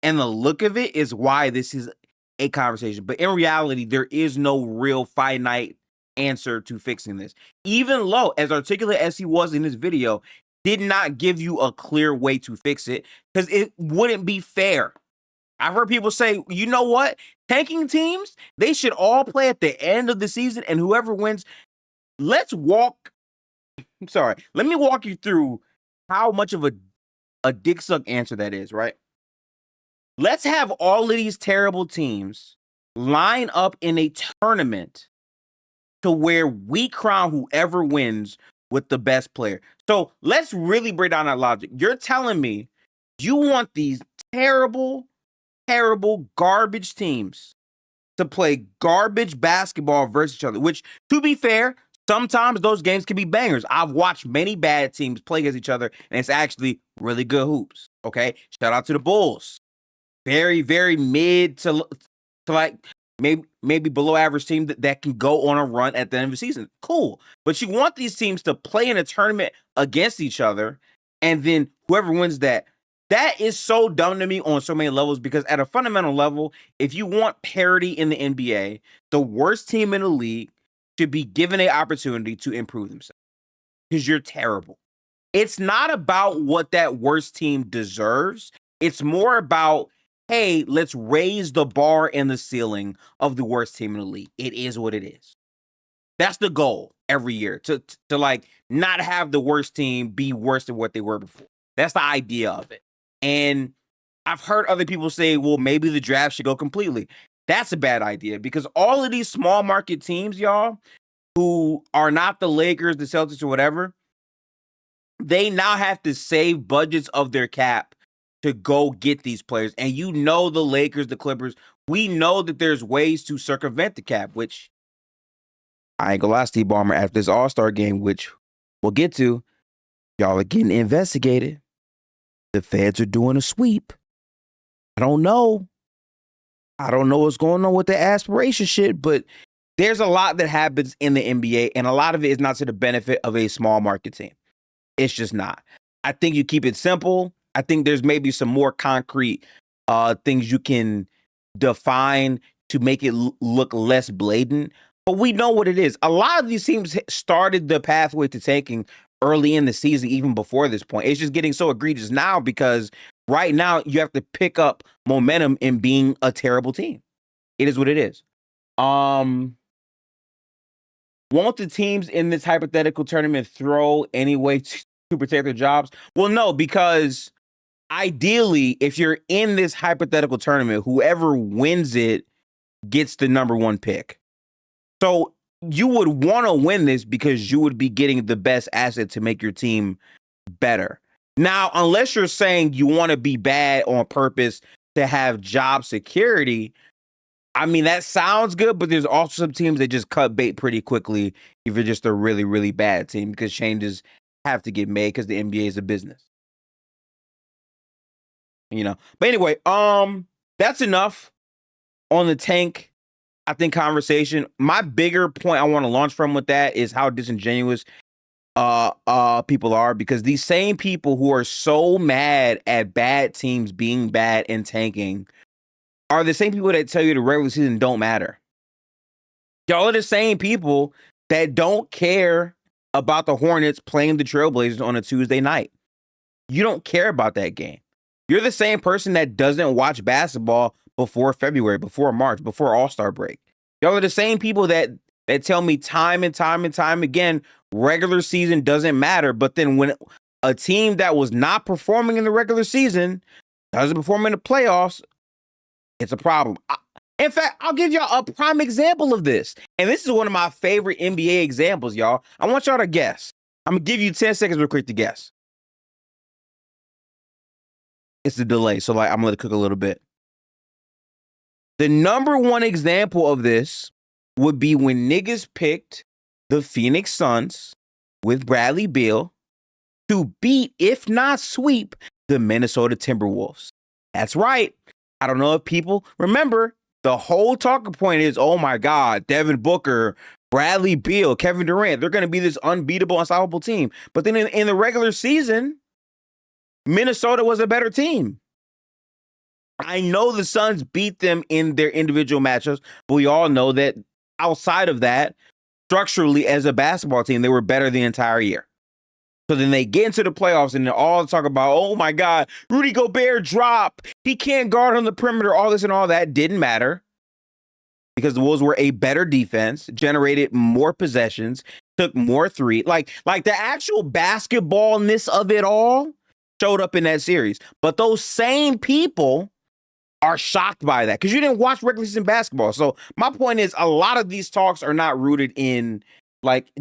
A: And the look of it is why this is a conversation. But in reality, there is no real finite answer to fixing this. Even Low, as articulate as he was in this video, did not give you a clear way to fix it because it wouldn't be fair. I've heard people say, you know what? Tanking teams, they should all play at the end of the season, and whoever wins, let me walk you through how much of a dick suck answer that is, right? Let's have all of these terrible teams line up in a tournament to where we crown whoever wins with the best player. So let's really break down that logic. You're telling me you want these terrible garbage teams to play garbage basketball versus each other, which, to be fair, sometimes those games can be bangers. I've watched many bad teams play against each other, and it's actually really good hoops. Okay, shout out to the Bulls. Very mid to like maybe below average team that can go on a run at the end of the season. Cool. But you want these teams to play in a tournament against each other, and then whoever wins that. That is so dumb to me on so many levels, because at a fundamental level, if you want parity in the NBA, the worst team in the league should be given an opportunity to improve themselves, because you're terrible. It's not about what that worst team deserves. It's more about, hey, let's raise the bar and the ceiling of the worst team in the league. It is what it is. That's the goal every year, to like not have the worst team be worse than what they were before. That's the idea of it. And I've heard other people say, well, maybe the draft should go completely. That's a bad idea, because all of these small market teams, y'all, who are not the Lakers, the Celtics, or whatever, they now have to save budgets of their cap to go get these players. And you know, the Lakers, the Clippers, we know that there's ways to circumvent the cap, which I ain't gonna lie, Steve Ballmer, after this All-Star game, which we'll get to, y'all are getting investigated. The feds are doing a sweep. I don't know what's going on with the aspiration shit, but there's a lot that happens in the NBA, and a lot of it is not to the benefit of a small market team. It's just not. I think you keep it simple. I think there's maybe some more concrete things you can define to make it look less blatant, but we know what it is. A lot of these teams started the pathway to tanking early in the season, even before this point. It's just getting so egregious now because right now you have to pick up momentum in being a terrible team. It is what it is. Won't the teams in this hypothetical tournament throw anyway to protect their jobs? Well, no, because ideally, if you're in this hypothetical tournament, whoever wins it gets the number one pick. So you would want to win this because you would be getting the best asset to make your team better. Now, unless you're saying you want to be bad on purpose to have job security, I mean, that sounds good, but there's also some teams that just cut bait pretty quickly if you're just a really bad team, because changes have to get made because the NBA is a business. You know. But anyway, that's enough on the tank, I think, conversation. My bigger point I want to launch from with that is how disingenuous people are, because these same people who are so mad at bad teams being bad and tanking are the same people that tell you the regular season don't matter. Y'all are the same people that don't care about the Hornets playing the Trailblazers on a Tuesday night. you don't care about that game. You're the same person that doesn't watch basketball before February, before March, before All-Star break. Y'all are the same people that tell me time and time again, regular season doesn't matter. But then when a team that was not performing in the regular season doesn't perform in the playoffs, it's a problem. In fact, I'll give y'all a prime example of this. And this is one of my favorite NBA examples, y'all. I want y'all to guess. I'm going to give you 10 seconds real quick to guess. It's the delay, so I'm going to let it cook a little bit. The number one example of this would be when niggas picked the Phoenix Suns with Bradley Beal to beat, if not sweep, the Minnesota Timberwolves. That's right. I don't know if people remember, the whole talking point is, oh my God, Devin Booker, Bradley Beal, Kevin Durant, they're going to be this unbeatable, unstoppable team. But then in the regular season, Minnesota was a better team. I know the Suns beat them in their individual matchups, but we all know that outside of that, structurally as a basketball team, they were better the entire year. So then they get into the playoffs and they're all talk about, oh my God, Rudy Gobert drop. He can't guard on the perimeter, all this and all that. Didn't matter because the Wolves were a better defense, generated more possessions, took more three. Like the actual basketballness of it all showed up in that series. But those same people are shocked by that because you didn't watch regular season basketball. So my point is, a lot of these talks are not rooted in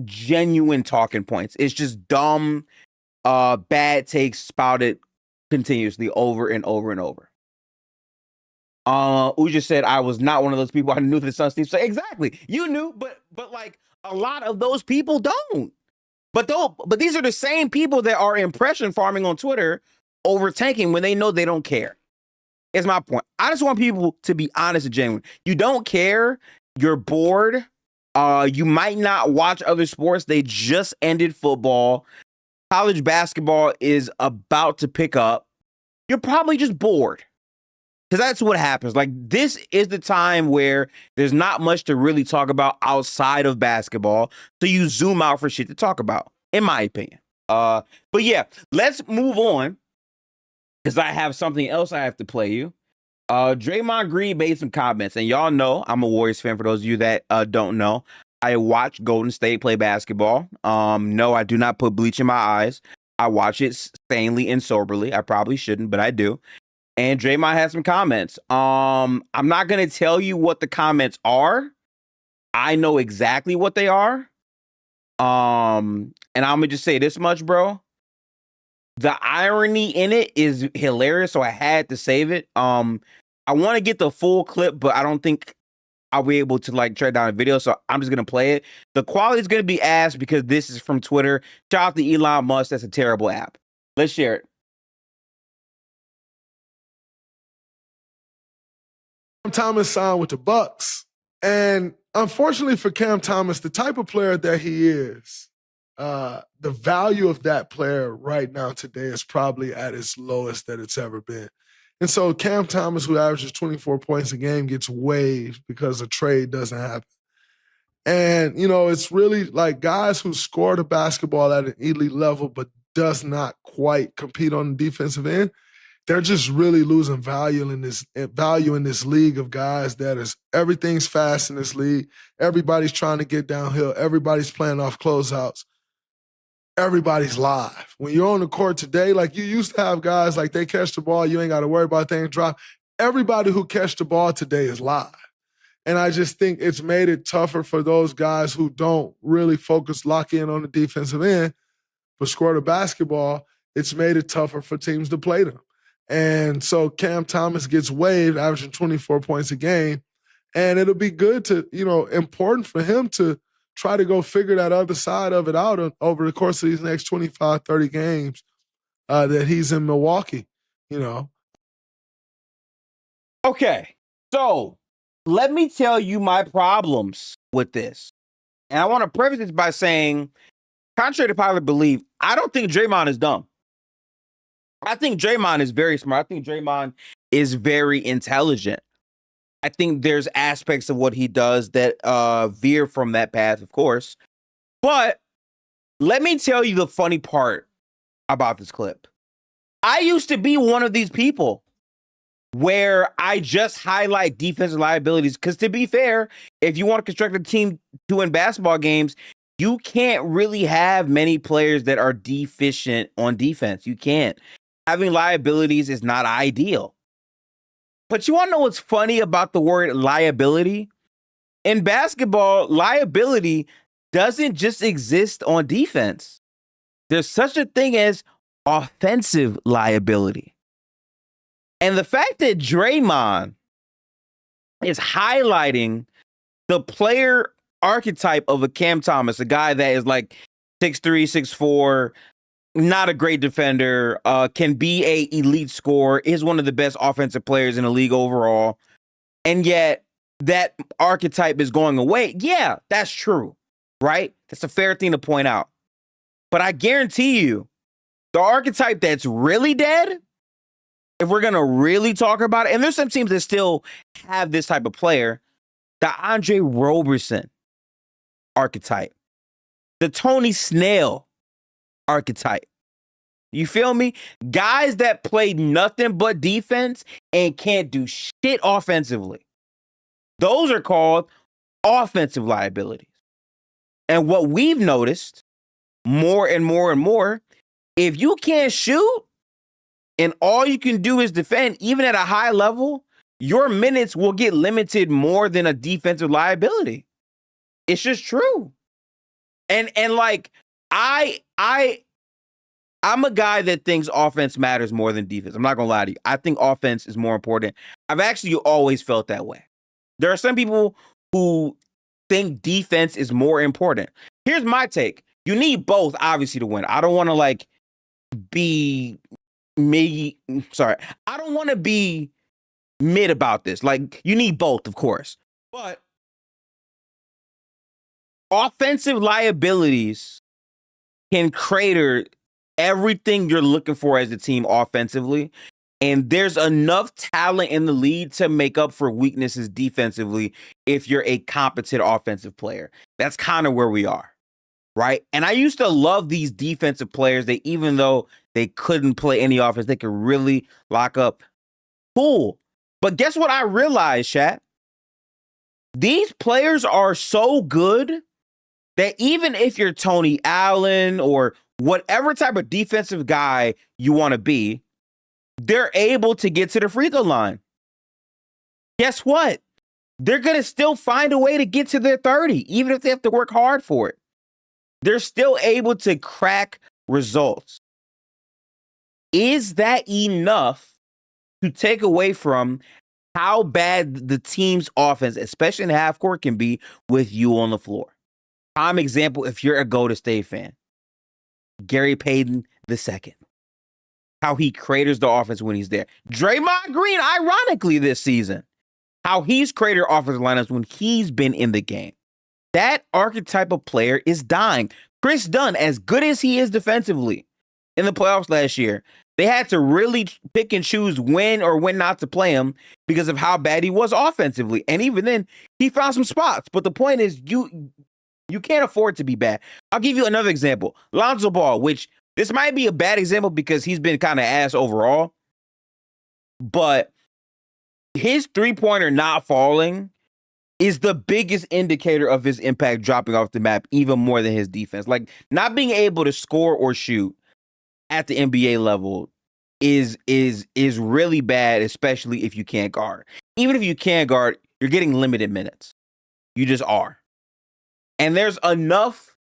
A: genuine talking points. It's just dumb, bad takes spouted continuously over and over and over. Uja said I was not one of those people. I knew the Suns team. So exactly, you knew, but a lot of those people don't. But these are the same people that are impression farming on Twitter over tanking when they know they don't care. Is my point. I just want people to be honest and genuine. You don't care. You're bored. You might not watch other sports. They just ended football. College basketball is about to pick up. You're probably just bored. Because that's what happens. This is the time where there's not much to really talk about outside of basketball. So you zoom out for shit to talk about, in my opinion. But yeah, let's move on. Because I have something else I have to play you. Draymond Green made some comments, and y'all know I'm a Warriors fan. For those of you that don't know, I watch Golden State play basketball. No, I do not put bleach in my eyes. I watch it sanely and soberly. I probably shouldn't, but I do. And Draymond had some comments. I'm not gonna tell you what the comments are. I know exactly what they are. And I'm gonna just say this much, bro. The irony in it is hilarious, so I had to save it. I want to get the full clip, but I don't think I'll be able to track down a video, so I'm just gonna play it. The quality is gonna be ass because this is from Twitter. Shout out to Elon Musk. That's a terrible app. Let's share it.
C: Cam Thomas signed with the Bucks, and unfortunately for Cam Thomas, the type of player that he is, the value of that player right now today is probably at its lowest that it's ever been. And so Cam Thomas, who averages 24 points a game, gets waived because a trade doesn't happen. And, it's really guys who score the basketball at an elite level but does not quite compete on the defensive end, they're just really losing value in this league of guys that is everything's fast in this league. Everybody's trying to get downhill. Everybody's playing off closeouts. Everybody's live. When you're on the court today, you used to have guys they catch the ball, you ain't got to worry about things drop. Everybody who catch the ball today is live. And I just think it's made it tougher for those guys who don't really lock in on the defensive end, but score the basketball. It's made it tougher for teams to play them. And so Cam Thomas gets waived, averaging 24 points a game. And it'll be good to, important for him to try to go figure that other side of it out over the course of these next 25, 30 games that he's in Milwaukee,
A: Okay, so let me tell you my problems with this. And I want to preface this by saying, contrary to popular belief, I don't think Draymond is dumb. I think Draymond is very smart. I think Draymond is very intelligent. I think there's aspects of what he does that veer from that path, of course. But let me tell you the funny part about this clip. I used to be one of these people where I just highlight defensive liabilities. Because to be fair, if you want to construct a team to win basketball games, you can't really have many players that are deficient on defense. You can't. Having liabilities is not ideal. But you want to know what's funny about the word liability? In basketball, liability doesn't just exist on defense. There's such a thing as offensive liability. And the fact that Draymond is highlighting the player archetype of a Cam Thomas, a guy that is like 6'3", 6'4", not a great defender, can be a elite scorer, is one of the best offensive players in the league overall, and yet that archetype is going away. Yeah, that's true, right? That's a fair thing to point out. But I guarantee you, the archetype that's really dead, if we're going to really talk about it, and there's some teams that still have this type of player, the Andre Roberson archetype, the Tony Snell archetype. You feel me? Guys that play nothing but defense and can't do shit offensively. Those are called offensive liabilities. And what we've noticed more and more and more, if you can't shoot and all you can do is defend, even at a high level, your minutes will get limited more than a defensive liability. It's just true. And like I'm a guy that thinks offense matters more than defense. I'm not gonna lie to you. I think offense is more important. I've actually always felt that way. There are some people who think defense is more important. Here's my take. You need both, obviously, to win. I don't want to like be I don't want to be mid about this. Like, you need both, of course. But offensive liabilities can crater everything you're looking for as a team offensively. And there's enough talent in the league to make up for weaknesses defensively if you're a competent offensive player. That's kind of where we are, right? And I used to love these defensive players that even though they couldn't play any offense, they could really lock up. Cool. But guess what I realized, chat? These players are so good that even if you're Tony Allen or whatever type of defensive guy you want to be, they're able to get to the free throw line. Guess what? They're going to still find a way to get to their 30, even if they have to work hard for it. They're still able to crack results. Is that enough to take away from how bad the team's offense, especially in the half court, can be with you on the floor? Prime example, if you're a Golden State fan, Gary Payton II. How he craters the offense when he's there. Draymond Green, ironically, this season, how he's cratered offensive lineups when he's been in the game. That archetype of player is dying. Chris Dunn, as good as he is defensively in the playoffs last year, they had to really pick and choose when or when not to play him because of how bad he was offensively. And even then, he found some spots. But the point is, you can't afford to be bad. I'll give you another example. Lonzo Ball, which this might be a bad example because he's been kind of ass overall, but his three-pointer not falling is the biggest indicator of his impact dropping off the map, even more than his defense. Like, not being able to score or shoot at the NBA level is really bad, especially if you can't guard. Even if you can't guard, you're getting limited minutes. You just are. And there's enough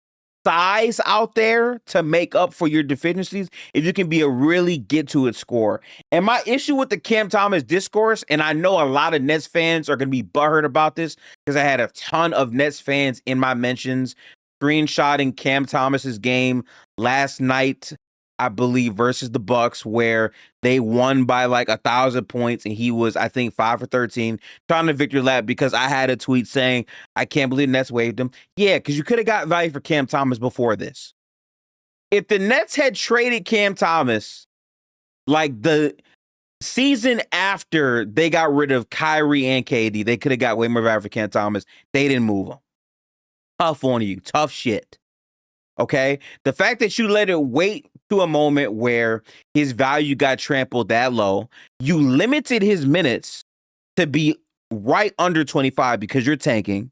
A: size out there to make up for your deficiencies if you can be a really get-to-it scorer. And my issue with the Cam Thomas discourse, and I know a lot of Nets fans are going to be butthurt about this because I had a ton of Nets fans in my mentions screenshotting Cam Thomas's game last night, I believe, versus the Bucks, where they won by like 1,000 points and he was, I think, 5 for 13, trying to victory lap because I had a tweet saying, I can't believe the Nets waived him. Yeah, because you could have got value for Cam Thomas before this. If the Nets had traded Cam Thomas like the season after they got rid of Kyrie and KD, they could have got way more value for Cam Thomas. They didn't move him. Tough on you. Tough shit. Okay? The fact that you let it wait to a moment where his value got trampled that low. You limited his minutes to be right under 25 because you're tanking.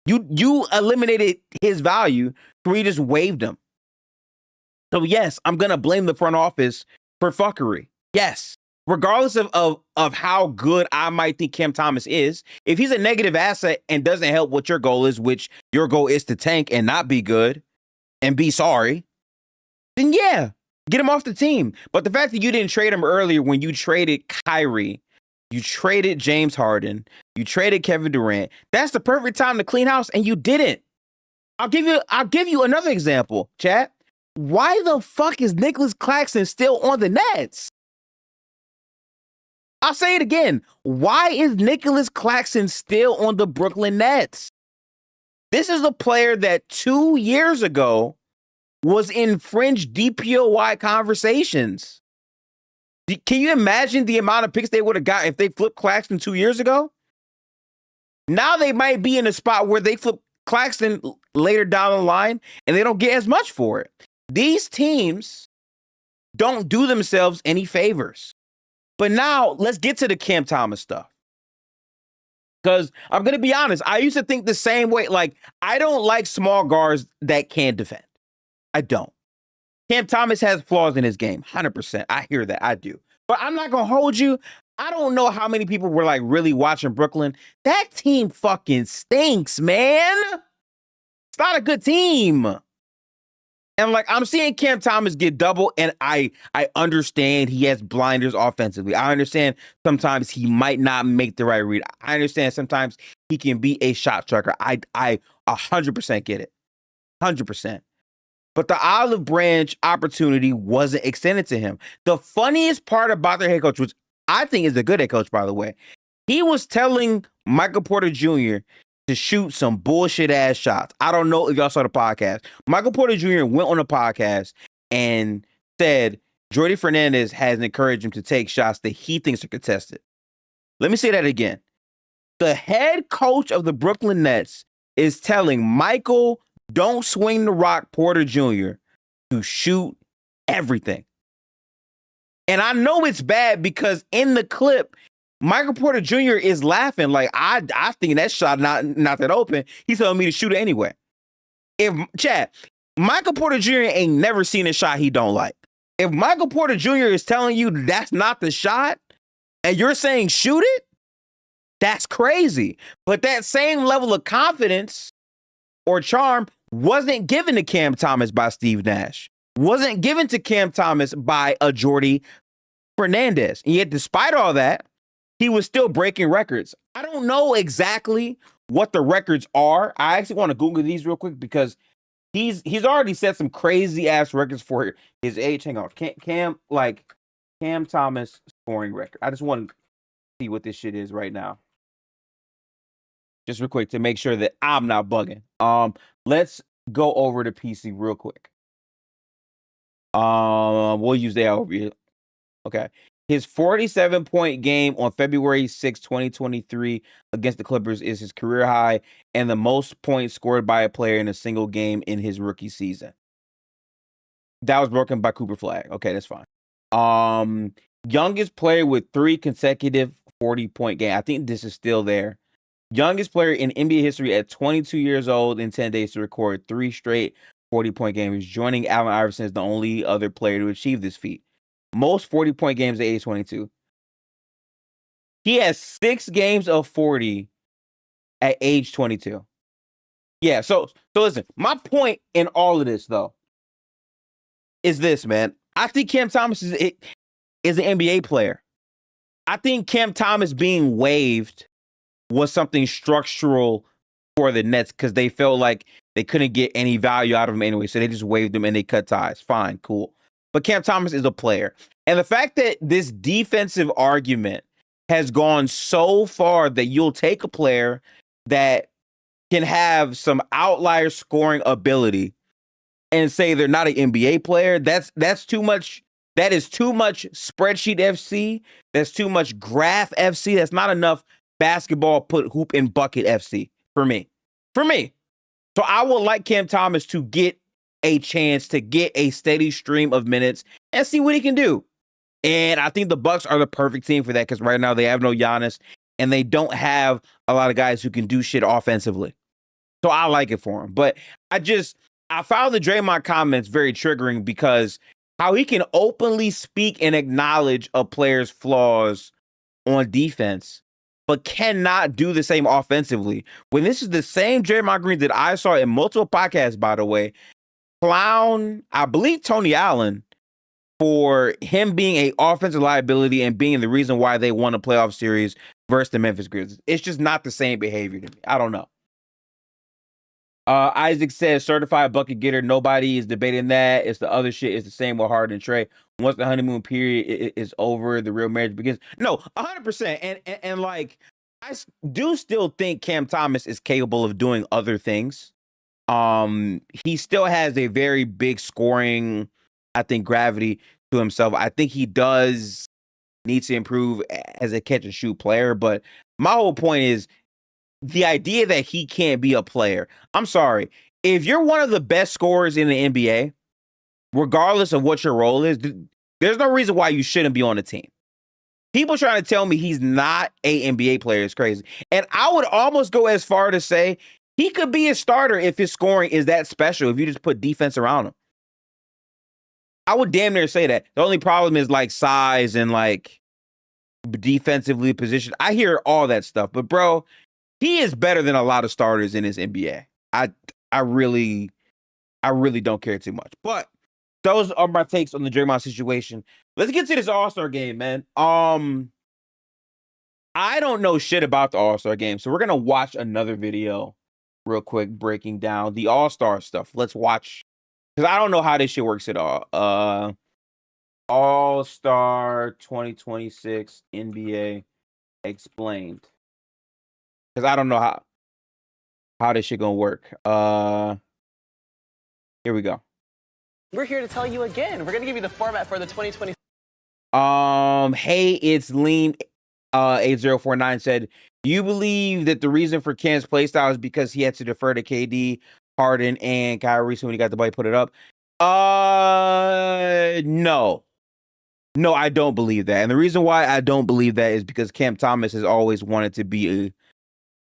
A: You eliminated his value, so you just waived him. So yes, I'm gonna blame the front office for fuckery. Yes. Regardless of how good I might think Cam Thomas is, if he's a negative asset and doesn't help what your goal is, which your goal is to tank and not be good and be sorry, then yeah, get him off the team. But the fact that you didn't trade him earlier when you traded Kyrie, you traded James Harden, you traded Kevin Durant, that's the perfect time to clean house, and you didn't. I'll give you another example, chat. Why the fuck is Nicholas Claxton still on the Nets? I'll say it again. Why is Nicholas Claxton still on the Brooklyn Nets? This is a player that 2 years ago was in fringe DPOY conversations. Can you imagine the amount of picks they would have got if they flipped Claxton 2 years ago? Now they might be in a spot where they flip Claxton later down the line and they don't get as much for it. These teams don't do themselves any favors. But now let's get to the Cam Thomas stuff. Because I'm going to be honest, I used to think the same way. Like, I don't like small guards that can't defend. I don't. Cam Thomas has flaws in his game, 100%. I hear that. I do. But I'm not going to hold you. I don't know how many people were like really watching Brooklyn. That team fucking stinks, man. It's not a good team. And like, I'm seeing Cam Thomas get double, and I understand he has blinders offensively. I understand sometimes he might not make the right read. I understand sometimes he can be a shot striker. I 100% get it. 100%. But the olive branch opportunity wasn't extended to him. The funniest part about their head coach, which I think is a good head coach, by the way, he was telling Michael Porter Jr. to shoot some bullshit ass shots. I don't know if y'all saw the podcast. Michael Porter Jr. went on a podcast and said Jordi Fernandez has encouraged him to take shots that he thinks are contested. Let me say that again. The head coach of the Brooklyn Nets is telling Michael, don't swing the rock, Porter Jr., to shoot everything. And I know it's bad because in the clip, Michael Porter Jr. is laughing like, I think that shot not that open. He's telling me to shoot it anyway. Michael Porter Jr. ain't never seen a shot he don't like. If Michael Porter Jr. is telling you that's not the shot and you're saying shoot it, that's crazy. But that same level of confidence or charm wasn't given to Cam Thomas by Steve Nash. Wasn't given to Cam Thomas by a Jordi Fernandez. And yet, despite all that, he was still breaking records. I don't know exactly what the records are. I actually want to Google these real quick because he's already set some crazy ass records for his age. Hang on, Cam Thomas scoring record. I just want to see what this shit is right now, just real quick to make sure that I'm not bugging. Let's go over to PC real quick. We'll use that over here. Okay. His 47-point game on February 6, 2023 against the Clippers is his career high and the most points scored by a player in a single game in his rookie season. That was broken by Cooper Flag. Okay, that's fine. Youngest player with 3 consecutive 40-point games. I think this is still there. Youngest player in NBA history at 22 years old in 10 days to record 3 straight 40-point games, joining Allen Iverson as the only other player to achieve this feat. Most 40-point games at age 22. He has 6 games of 40 at age 22. Yeah, so listen, my point in all of this, though, is this, man. I think Cam Thomas is an NBA player. I think Cam Thomas being waived was something structural for the Nets because they felt like they couldn't get any value out of him anyway, so they just waived him and they cut ties. Fine, cool. But Cam Thomas is a player. And the fact that this defensive argument has gone so far that you'll take a player that can have some outlier scoring ability and say they're not an NBA player, that's too much. That is too much spreadsheet FC. That's too much graph FC. That's not enough basketball put hoop in bucket FC for me. So I would like Cam Thomas to get a chance to get a steady stream of minutes and see what he can do. And I think the Bucks are the perfect team for that because right now they have no Giannis and they don't have a lot of guys who can do shit offensively. So I like it for him. But I found the Draymond comments very triggering because how he can openly speak and acknowledge a player's flaws on defense, but cannot do the same offensively. When this is the same Draymond Green that I saw in multiple podcasts, by the way, clown, I believe Tony Allen, for him being an offensive liability and being the reason why they won a playoff series versus the Memphis Grizzlies. It's just not the same behavior to me. I don't know. Isaac says certified bucket getter. Nobody is debating that. It's the other shit. It's the same with Harden and Trey. Once the honeymoon period is over, the real marriage begins. No, 100%. And like, I do still think Cam Thomas is capable of doing other things. He still has a very big scoring, I think, gravity to himself. I think he does need to improve as a catch and shoot player. But my whole point is the idea that he can't be a player. I'm sorry. If you're one of the best scorers in the NBA, regardless of what your role is, there's no reason why you shouldn't be on the team. People trying to tell me he's not an NBA player is crazy. And I would almost go as far to say he could be a starter if his scoring is that special, if you just put defense around him. I would damn near say that. The only problem is like size and like defensively positioned. I hear all that stuff, but bro, he is better than a lot of starters in his NBA. I really don't care too much. But those are my takes on the Draymond situation. Let's get to this All-Star game, man. I don't know shit about the All-Star game, so we're gonna watch another video real quick breaking down the All-Star stuff. Let's watch, because I don't know how this shit works at all. All-Star 2026 NBA explained. Because I don't know how this shit gonna work. Here we go.
D: We're here to tell you again. We're gonna give you the format for the 2020.
A: Hey, it's Lean 8049 said, do you believe that the reason for Cam's playstyle is because he had to defer to KD, Harden, and Kyrie so when he got the ball, he put it up? No. No, I don't believe that. And the reason why I don't believe that is because Cam Thomas has always wanted to be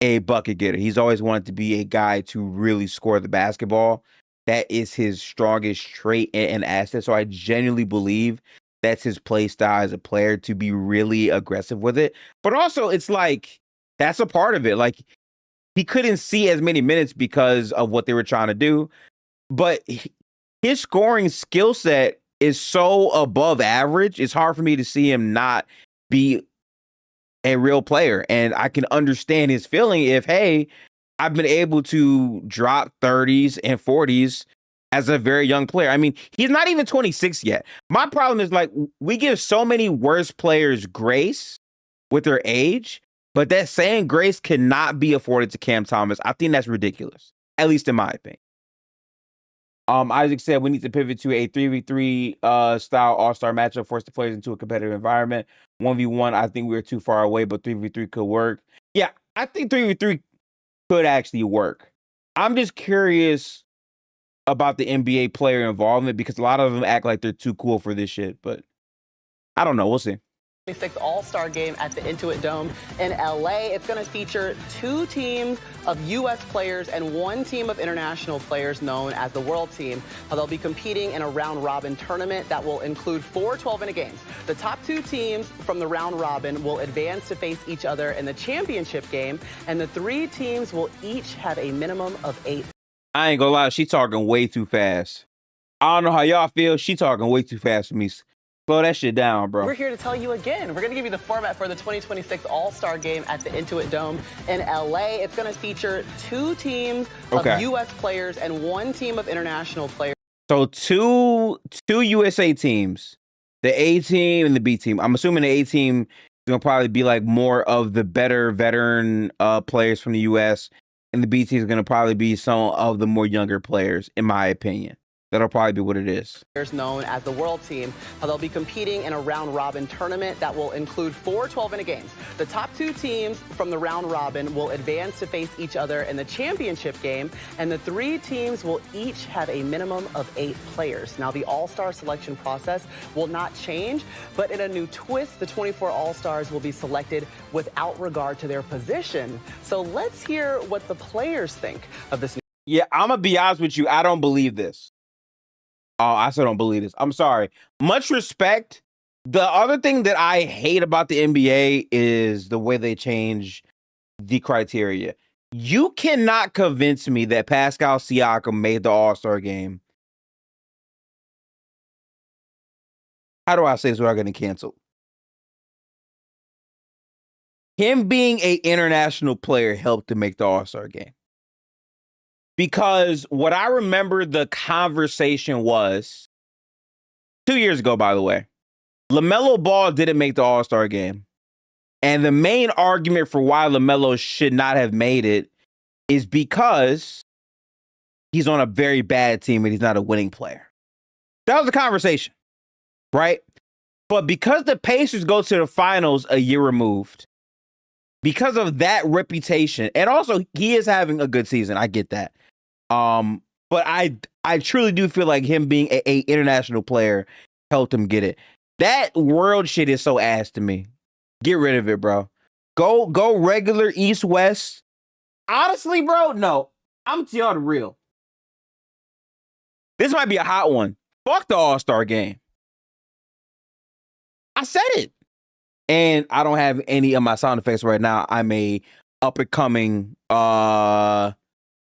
A: a bucket getter. He's always wanted to be a guy to really score the basketball. That is his strongest trait and asset. So I genuinely believe that's his play style as a player, to be really aggressive with it. But also, it's like, that's a part of it. Like, he couldn't see as many minutes because of what they were trying to do. But his scoring skill set is so above average, it's hard for me to see him not be a real player. And I can understand his feeling if, hey, I've been able to drop 30s and 40s as a very young player. I mean, he's not even 26 yet. My problem is, like, we give so many worse players grace with their age, but that same grace cannot be afforded to Cam Thomas. I think that's ridiculous, at least in my opinion. Isaac said we need to pivot to a 3v3 style all-star matchup, force the players into a competitive environment. 1v1, I think we're too far away, but 3v3 could work. Yeah, I think 3v3 could actually work. I'm just curious about the NBA player involvement because a lot of them act like they're too cool for this shit, but I don't know. We'll see.
D: 26 All-Star game at the Intuit Dome in LA. It's going to feature 2 teams of U.S. players and 1 team of international players known as the World Team. They'll be competing in a round-robin tournament that will include 4 12-minute games. The top 2 teams from the round-robin will advance to face each other in the championship game, and the 3 teams will each have a minimum of 8.
A: I ain't gonna lie, she talking way too fast. I don't know how y'all feel. She talking way too fast for me. Slow that shit down, bro.
D: We're here to tell you again. We're going to give you the format for the 2026 All-Star game at the Intuit Dome in LA. It's going to feature 2 teams of U.S. players and 1 team of international players.
A: So two USA teams, the A team and the B team. I'm assuming the A team is going to probably be like more of the better veteran players from the U.S. and the B team is going to probably be some of the more younger players, in my opinion. That'll probably be what it is.
D: Known as the World Team. They'll be competing in a round-robin tournament that will include 4 12-minute games. The top 2 teams from the round-robin will advance to face each other in the championship game, and the 3 teams will each have a minimum of 8 players. Now, the All-Star selection process will not change, but in a new twist, the 24 All-Stars will be selected without regard to their position. So let's hear what the players think of this.
A: Yeah, I'm going to be honest with you. I don't believe this. Oh, I still don't believe this. I'm sorry. Much respect. The other thing that I hate about the NBA is the way they change the criteria. You cannot convince me that Pascal Siakam made the All-Star game. How do I say this without getting canceled? Him being an international player helped to make the All-Star game. Because what I remember the conversation was 2 years ago, by the way, LaMelo Ball didn't make the All-Star game. And the main argument for why LaMelo should not have made it is because he's on a very bad team and he's not a winning player. That was the conversation, right? But because the Pacers go to the finals a year removed, because of that reputation, and also he is having a good season, I get that. But I truly do feel like him being a international player helped him get it. That world shit is so ass to me. Get rid of it, bro. Go regular East-West. Honestly, bro, no. I'm telling y'all the real. This might be a hot one. Fuck the All-Star game. I said it. And I don't have any of my sound effects right now. I'm a up-and-coming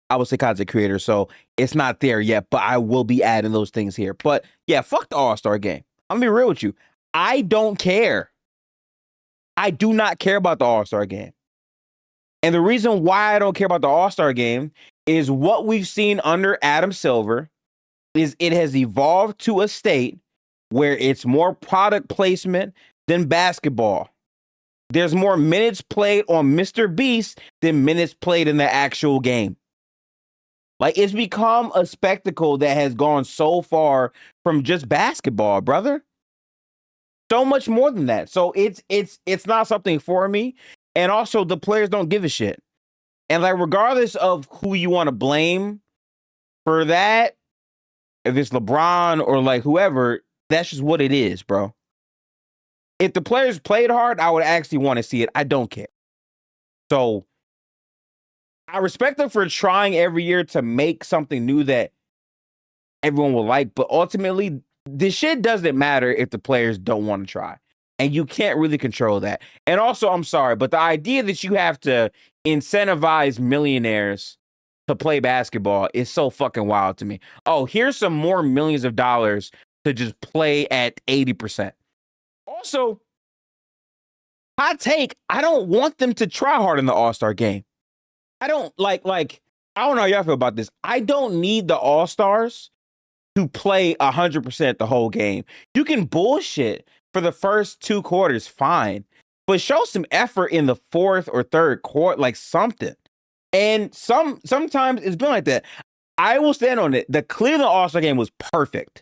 A: I would say content creator, so it's not there yet, but I will be adding those things here. But yeah, fuck the All-Star game. I'm gonna be real with you. I don't care. I do not care about the All-Star game. And the reason why I don't care about the All-Star game is what we've seen under Adam Silver is it has evolved to a state where it's more product placement than basketball. There's more minutes played on Mr. Beast than minutes played in the actual game. Like, it's become a spectacle that has gone so far from just basketball, brother. So much more than that. So it's not something for me. And also, the players don't give a shit. And like, regardless of who you want to blame for that, if it's LeBron or like whoever, that's just what it is, bro. If the players played hard, I would actually want to see it. I don't care. So I respect them for trying every year to make something new that everyone will like, but ultimately, this shit doesn't matter if the players don't want to try. And you can't really control that. And also, I'm sorry, but the idea that you have to incentivize millionaires to play basketball is so fucking wild to me. Oh, here's some more millions of dollars to just play at 80%. Also, hot take, I don't want them to try hard in the All-Star game. I don't like, I don't know how y'all feel about this. I don't need the All-Stars to play 100% the whole game. You can bullshit for the first 2 quarters, fine. But show some effort in the 4th or 3rd quarter, like something. And sometimes it's been like that. I will stand on it. The Cleveland All-Star game was perfect.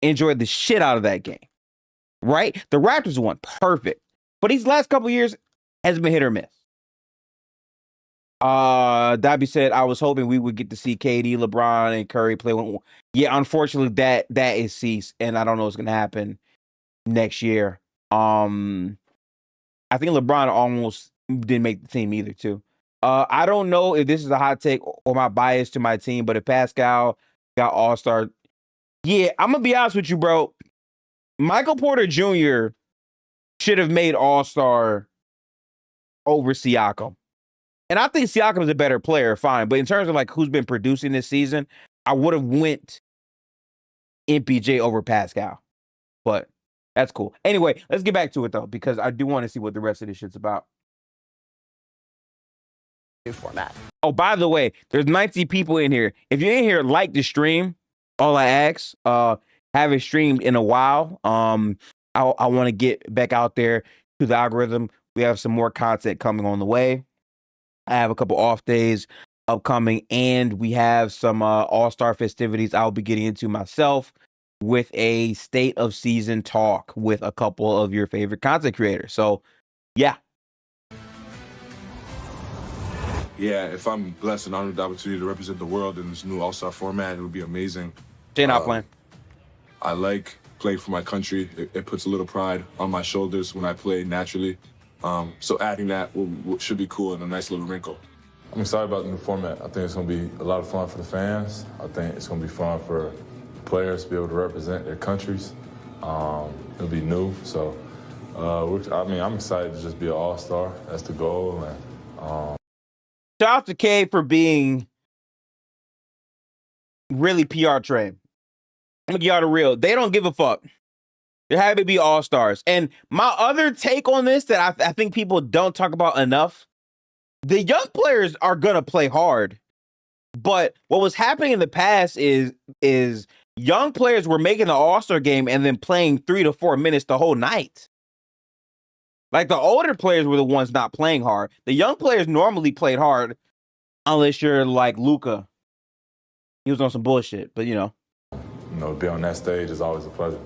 A: Enjoyed the shit out of that game. Right? The Raptors won. Perfect. But these last couple years has been hit or miss. Dabby said, I was hoping we would get to see KD, LeBron, and Curry play. Yeah, unfortunately, that is ceased, and I don't know what's gonna happen next year. I think LeBron almost didn't make the team either, too. I don't know if this is a hot take or my bias to my team, but if Pascal got All-Star, yeah, I'm gonna be honest with you, bro. Michael Porter Jr. should have made All-Star over Siakam. And I think Siakam is a better player, fine. But in terms of like who's been producing this season, I would have went MPJ over Pascal. But that's cool. Anyway, let's get back to it though, because I do want to see what the rest of this shit's about.
D: New format.
A: Oh, by the way, there's 90 people in here. If you're in here, like the stream. All I ask, haven't streamed in a while. I want to get back out there to the algorithm. We have some more content coming on the way. I have a couple off days. upcoming, and we have some All-Star festivities I'll be getting into myself with a state of season talk with a couple of your favorite content creators. So, yeah.
E: Yeah, if I'm blessed and honored with the opportunity to represent the world in this new All-Star format, it would be amazing.
A: Jay not playing.
E: I like playing for my country. It puts a little pride on my shoulders when I play naturally. So adding that should be cool and a nice little wrinkle.
F: I'm excited about the new format. I think it's going to be a lot of fun for the fans. I think it's going to be fun for players to be able to represent their countries. It'll be new, so I'm excited to just be an all-star. That's the goal. And
A: shout out to K for being really PR trained. I'm gonna give y'all the real. They don't give a fuck. They're happy to be all-stars. And my other take on this that I think people don't talk about enough, the young players are gonna play hard. But what was happening in the past is young players were making the All-Star game and then playing 3 to 4 minutes the whole night. Like, the older players were the ones not playing hard. The young players normally played hard, unless you're like Luka. He was on some bullshit, but you know.
F: to be on that stage is always a pleasure.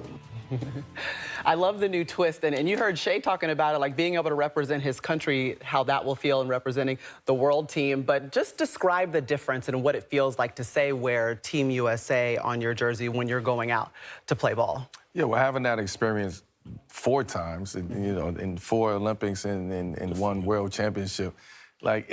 D: I love the new twist, and you heard Shea talking about it, like being able to represent his country, how that will feel in representing the world team. But just describe the difference and what it feels like to say wear Team USA on your jersey when you're going out to play ball.
G: Yeah, well, having that experience 4 times, in 4 Olympics and 1 World Championship, like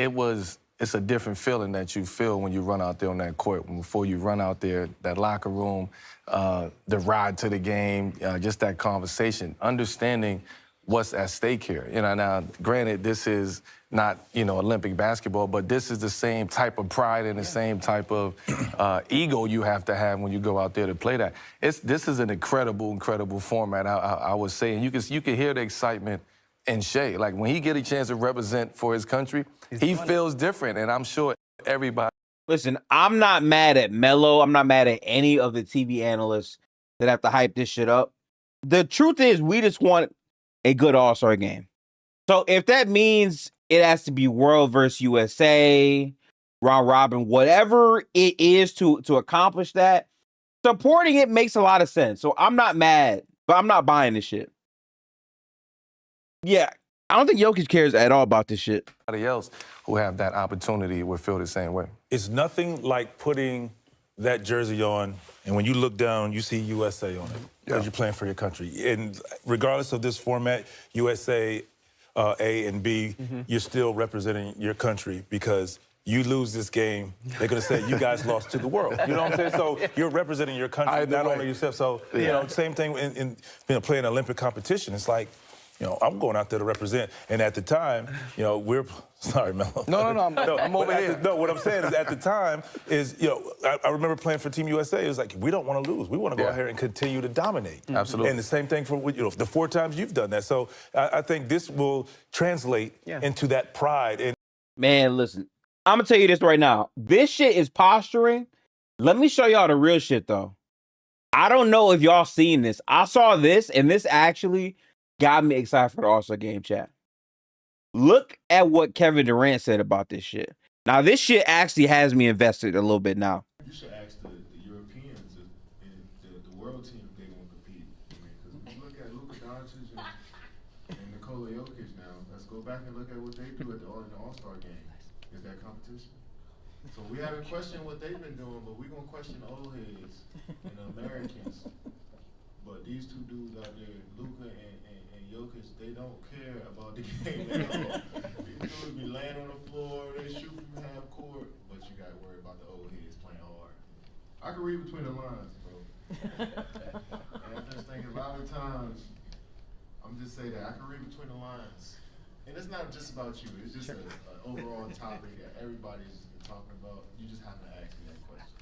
G: it's a different feeling that you feel when you run out there on that court. Before you run out there, that locker room, the ride to the game, just that conversation, understanding what's at stake here. Now, granted, this is not, Olympic basketball, but this is the same type of pride and the same type of ego you have to have when you go out there to play that. This is an incredible format, I would say. And you can hear the excitement in Shea. Like, when he get a chance to represent for his country, he feels different, and I'm sure everybody.
A: Listen, I'm not mad at Melo. I'm not mad at any of the TV analysts that have to hype this shit up. The truth is, we just want a good All-Star game. So if that means it has to be World versus USA, round robin, whatever it is to accomplish that, supporting it makes a lot of sense. So I'm not mad, but I'm not buying this shit. Yeah, I don't think Jokic cares at all about this shit.
G: Everybody else who have that opportunity would feel the same way.
H: It's nothing like putting that jersey on, and when you look down, you see USA on it because you're playing for your country. And regardless of this format, USA, A and B, you're still representing your country because you lose this game, they're going to say you guys lost to the world. You know what I'm saying? So you're representing your country, not only yourself. So, same thing in playing Olympic competition. It's like, I'm going out there to represent. And at the time, we're sorry, Melo.
G: No, I'm over here.
H: No, what I'm saying is at the time is, I remember playing for Team USA. It was like, we don't want to lose. We want to go out here and continue to dominate.
G: Absolutely.
H: And the same thing for, the 4 times you've done that. So I think this will translate into that pride. And
A: man, listen, I'm going to tell you this right now. This shit is posturing. Let me show y'all the real shit, though. I don't know if y'all seen this. I saw this, and this actually got me excited for the All-Star game, chat. Look at what Kevin Durant said about this shit. Now, this shit actually has me invested a little bit now.
I: You should ask the Europeans and the world team if they want to compete. Because when you look at Luka Doncic and Nikola Jokic now, let's go back and look at what they do in the All-Star game. Is that competition? So we haven't questioned what they've been doing, but we're going to question the old heads and the Americans. But these 2 dudes out there, Luka and Jokic, they don't care about the game at all. These dudes be laying on the floor, they shoot from half court, but you got to worry about the old heads playing hard. I can read between the lines, bro. And I'm just thinking a lot of times, I'm just saying that I can read between the lines. And it's not just about you, it's just an overall topic that everybody's talking about. You just have to ask me that question.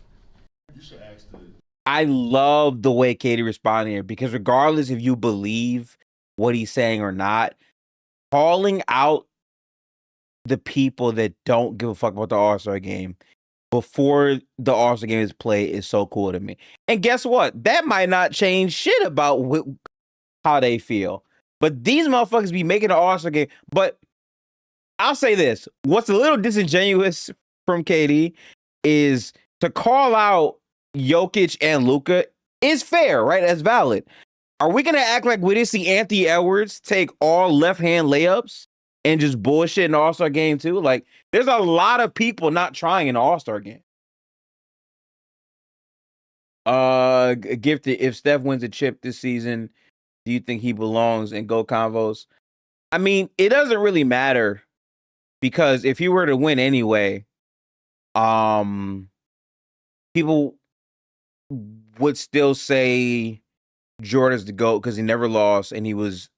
I: You should ask the...
A: I love the way Katie responded here because regardless if you believe what he's saying or not, calling out the people that don't give a fuck about the All-Star game before the All-Star game is played is so cool to me. And guess what? That might not change shit about how they feel. But these motherfuckers be making the All-Star game. But I'll say this. What's a little disingenuous from KD is to call out Jokic and Luka is fair, right? That's valid. Are we going to act like we didn't see Anthony Edwards take all left-hand layups and just bullshit in the All-Star game too? Like, there's a lot of people not trying in the All-Star game. Gifted, if Steph wins a chip this season, do you think he belongs in Go Convos? I mean, it doesn't really matter because if he were to win anyway, people would still say Jordan's the GOAT because he never lost and he was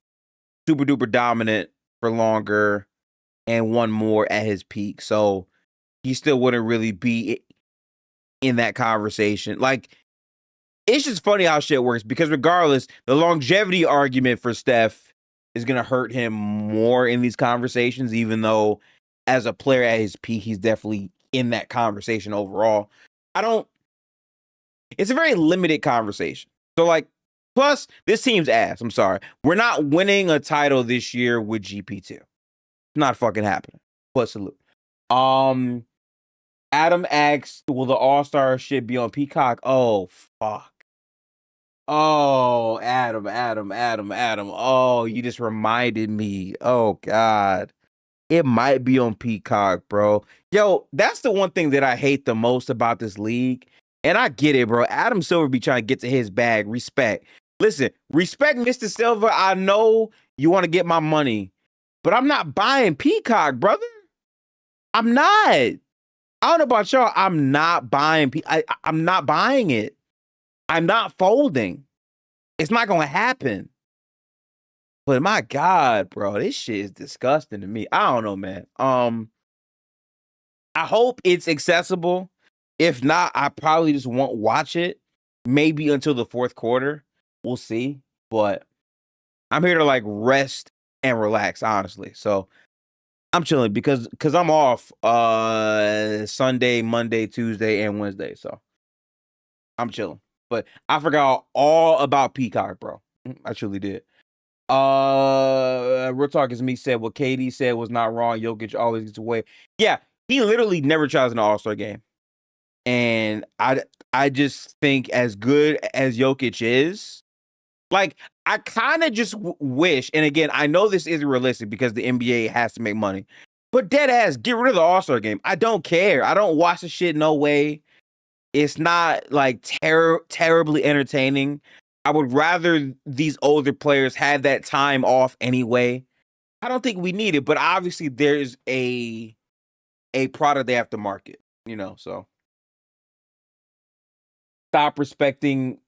A: super duper dominant for longer and won more at his peak. So he still wouldn't really be in that conversation. Like, it's just funny how shit works because regardless, the longevity argument for Steph is going to hurt him more in these conversations, even though as a player at his peak, he's definitely in that conversation overall. It's a very limited conversation. So, like, plus, this team's ass. I'm sorry. We're not winning a title this year with GP2. It's not fucking happening. Plus, salute. Adam asks, will the All-Star shit be on Peacock? Oh, fuck. Oh, Adam. Oh, you just reminded me. Oh, God. It might be on Peacock, bro. Yo, that's the one thing that I hate the most about this league. And I get it, bro. Adam Silver be trying to get to his bag. Respect. Listen, respect Mr. Silver. I know you want to get my money, but I'm not buying Peacock, brother. I'm not. I don't know about y'all. I'm not buying. I'm not buying it. I'm not folding. It's not going to happen. But my God, bro, this shit is disgusting to me. I don't know, man. I hope it's accessible. If not, I probably just won't watch it. Maybe until the fourth quarter. We'll see. But I'm here to like rest and relax, honestly. So I'm chilling because I'm off Sunday, Monday, Tuesday, and Wednesday. So I'm chilling. But I forgot all about Peacock, bro. I truly did. Real Talk is Me said what KD said was not wrong. Jokic always gets away. Yeah, he literally never tries in an All-Star game. And I just think as good as Jokic is, like, I kind of just wish, and again, I know this isn't realistic because the NBA has to make money, but dead ass, get rid of the All-Star game. I don't care. I don't watch the shit no way. It's not like terribly entertaining. I would rather these older players have that time off anyway. I don't think we need it, but obviously there's a product they have to market, you know, so. Stop respecting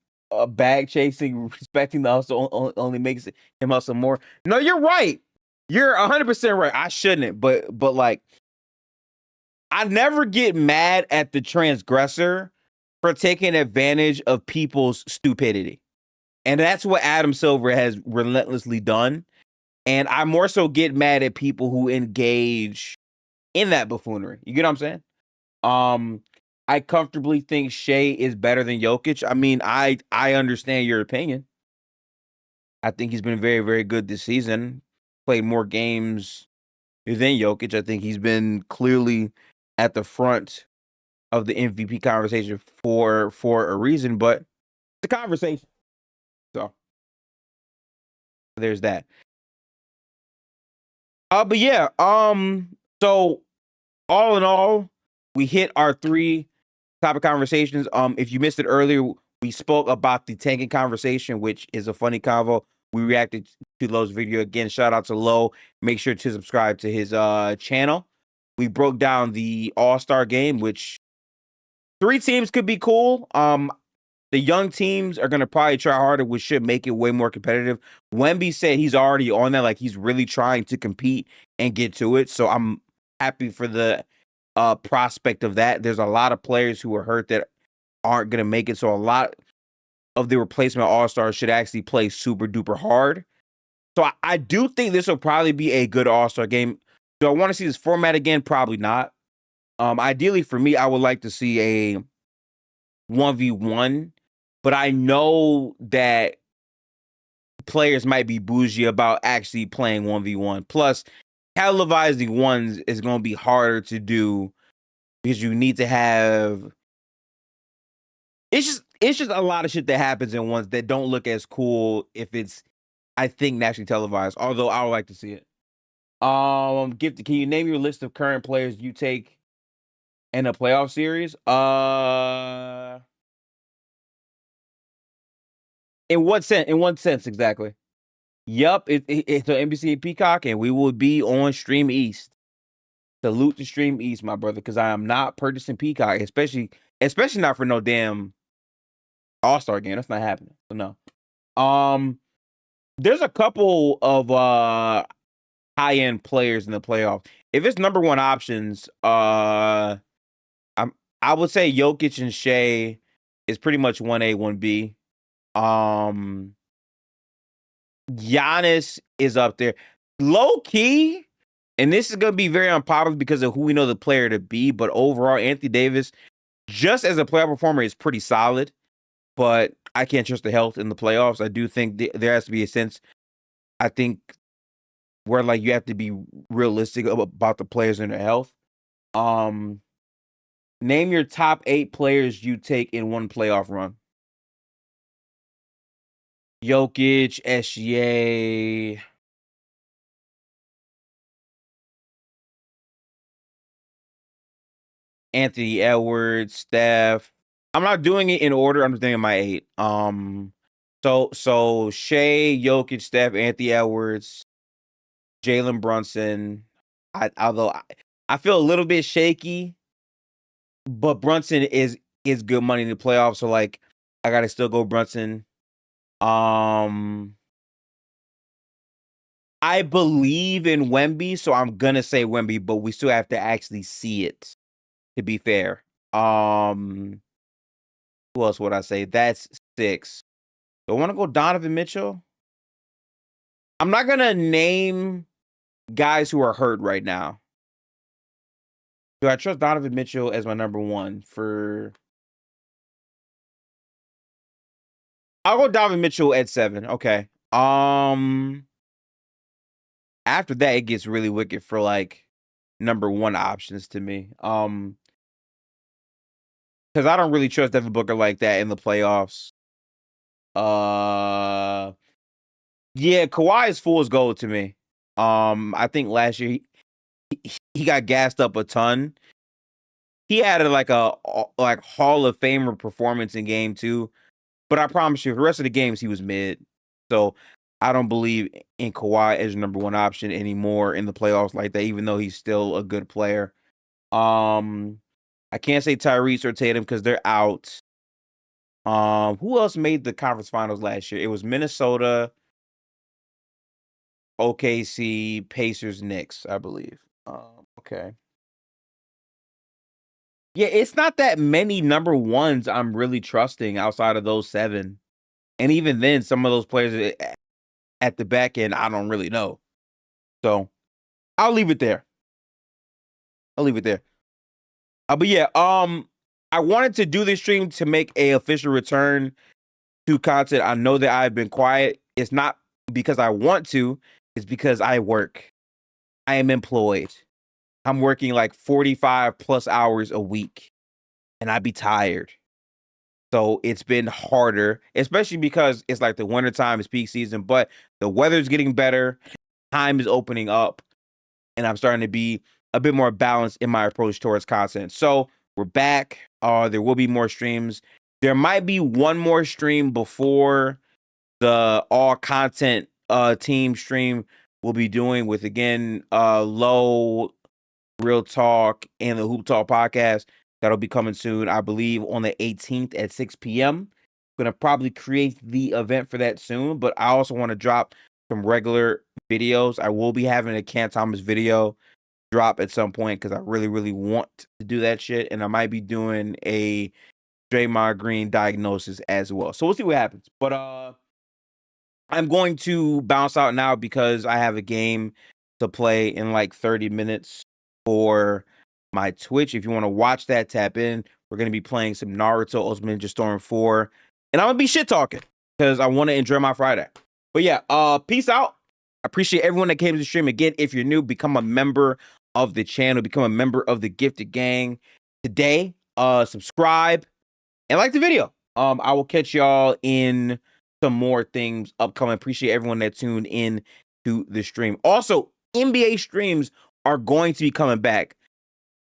A: bag chasing, respecting the hustle only makes him hustle more. No, you're right. You're 100% right. I shouldn't, but like, I never get mad at the transgressor for taking advantage of people's stupidity. And that's what Adam Silver has relentlessly done. And I more so get mad at people who engage in that buffoonery. You get what I'm saying? I comfortably think Shea is better than Jokic. I mean, I understand your opinion. I think he's been very, very good this season. Played more games than Jokic. I think he's been clearly at the front of the MVP conversation for a reason, but it's a conversation. So there's that. But yeah, so all in all, we hit our 3 topic conversations. If you missed it earlier, we spoke about the tanking conversation, which is a funny convo. We reacted to Lowe's video. Again, shout out to Lowe. Make sure to subscribe to his channel. We broke down the All-Star game, which 3 teams could be cool. The young teams are going to probably try harder, which should make it way more competitive. Wemby said he's already on that, like he's really trying to compete and get to it. So I'm happy for the prospect of that. There's a lot of players who are hurt that aren't going to make it. So a lot of the replacement All-Stars should actually play super duper hard. So I do think this will probably be a good All-Star game. Do I want to see this format again? Probably not. Ideally for me, I would like to see a 1v1, but I know that players might be bougie about actually playing 1v1. Plus, televising ones is going to be harder to do because you need to have. It's just a lot of shit that happens in ones that don't look as cool if it's, I think, nationally televised. Although I would like to see it. Gifted, can you name your list of current players you take in a playoff series? In what sense? In what sense exactly? Yup, it's on NBC and Peacock, and we will be on Stream East. Salute to Stream East, my brother, because I am not purchasing Peacock, especially not for no damn All-Star game. That's not happening. So no. There's a couple of high-end players in the playoff. If it's number one options, I would say Jokic and Shea is pretty much 1A, 1B. Giannis is up there. Low key, and this is going to be very unpopular because of who we know the player to be, but overall, Anthony Davis, just as a playoff performer, is pretty solid, but I can't trust the health in the playoffs. I do think there has to be a sense, I think, where like you have to be realistic about the players and their health. Name your top 8 players you take in one playoff run. Jokic, SGA, Anthony Edwards, Steph. I'm not doing it in order. I'm just thinking my 8. So Shea, Jokic, Steph, Anthony Edwards, Jalen Brunson. Although I feel a little bit shaky, but Brunson is good money in the playoffs. So like I gotta still go Brunson. I believe in Wemby, so I'm gonna say Wemby, but we still have to actually see it, to be fair. Who else would I say? That's 6. Do I want to go Donovan Mitchell? I'm not gonna name guys who are hurt right now. Do I trust Donovan Mitchell as my number 1 for? I'll go Donovan Mitchell at 7. Okay. After that, it gets really wicked for like number 1 options to me. Because I don't really trust Devin Booker like that in the playoffs. Yeah, Kawhi is fool's gold to me. I think last year he got gassed up a ton. He had like a Hall of Famer performance in game 2. But I promise you, for the rest of the games, he was mid. So I don't believe in Kawhi as your number 1 option anymore in the playoffs like that, even though he's still a good player. I can't say Tyrese or Tatum because they're out. Who else made the conference finals last year? It was Minnesota, OKC, Pacers, Knicks, I believe. Okay. Yeah, it's not that many number 1s I'm really trusting outside of those 7. And even then, some of those players at the back end, I don't really know. So I'll leave it there. But yeah, I wanted to do this stream to make a official return to content. I know that I've been quiet. It's not because I want to, it's because I work. I am employed. I'm working like 45 plus hours a week and I'd be tired. So it's been harder, especially because it's like the wintertime is peak season, but the weather's getting better. Time is opening up and I'm starting to be a bit more balanced in my approach towards content. So we're back. There will be more streams. There might be one more stream before the all content team stream we'll be doing with, again, Low, Real Talk, and the Hoop Talk podcast. That'll be coming soon, I believe, on the 18th at 6 p.m. Gonna probably create the event for that soon, but I also want to drop some regular videos. I will be having a Cam Thomas video drop at some point because I really, really want to do that shit, and I might be doing a Draymond Green diagnosis as well. So we'll see what happens. But I'm going to bounce out now because I have a game to play in like 30 minutes for my Twitch. If you want to watch that, tap in. We're going to be playing some Naruto Ultimate Ninja Storm 4. And I'm going to be shit talking because I want to enjoy my Friday. But yeah, peace out. I appreciate everyone that came to the stream. Again, if you're new, become a member of the channel. Become a member of the Gifted Gang. today. Subscribe and like the video. I will catch y'all in some more things upcoming. Appreciate everyone that tuned in to the stream. Also, NBA streams are going to be coming back.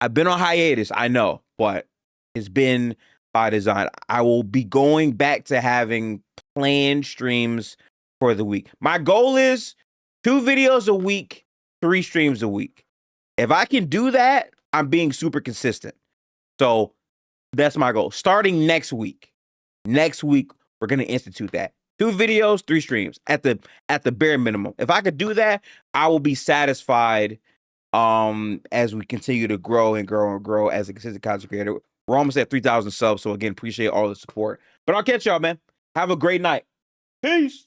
A: I've been on hiatus, I know, but it's been by design. I will be going back to having planned streams for the week. My goal is 2 videos a week, 3 streams a week. If I can do that, I'm being super consistent. So that's my goal. Starting next week. Next week, we're going to institute that. 2 videos, 3 streams at the bare minimum. If I could do that, I will be satisfied as we continue to grow and grow and grow as a consistent content creator. We're almost at 3,000 subs. So again, appreciate all the support. But I'll catch y'all, man. Have a great night. Peace.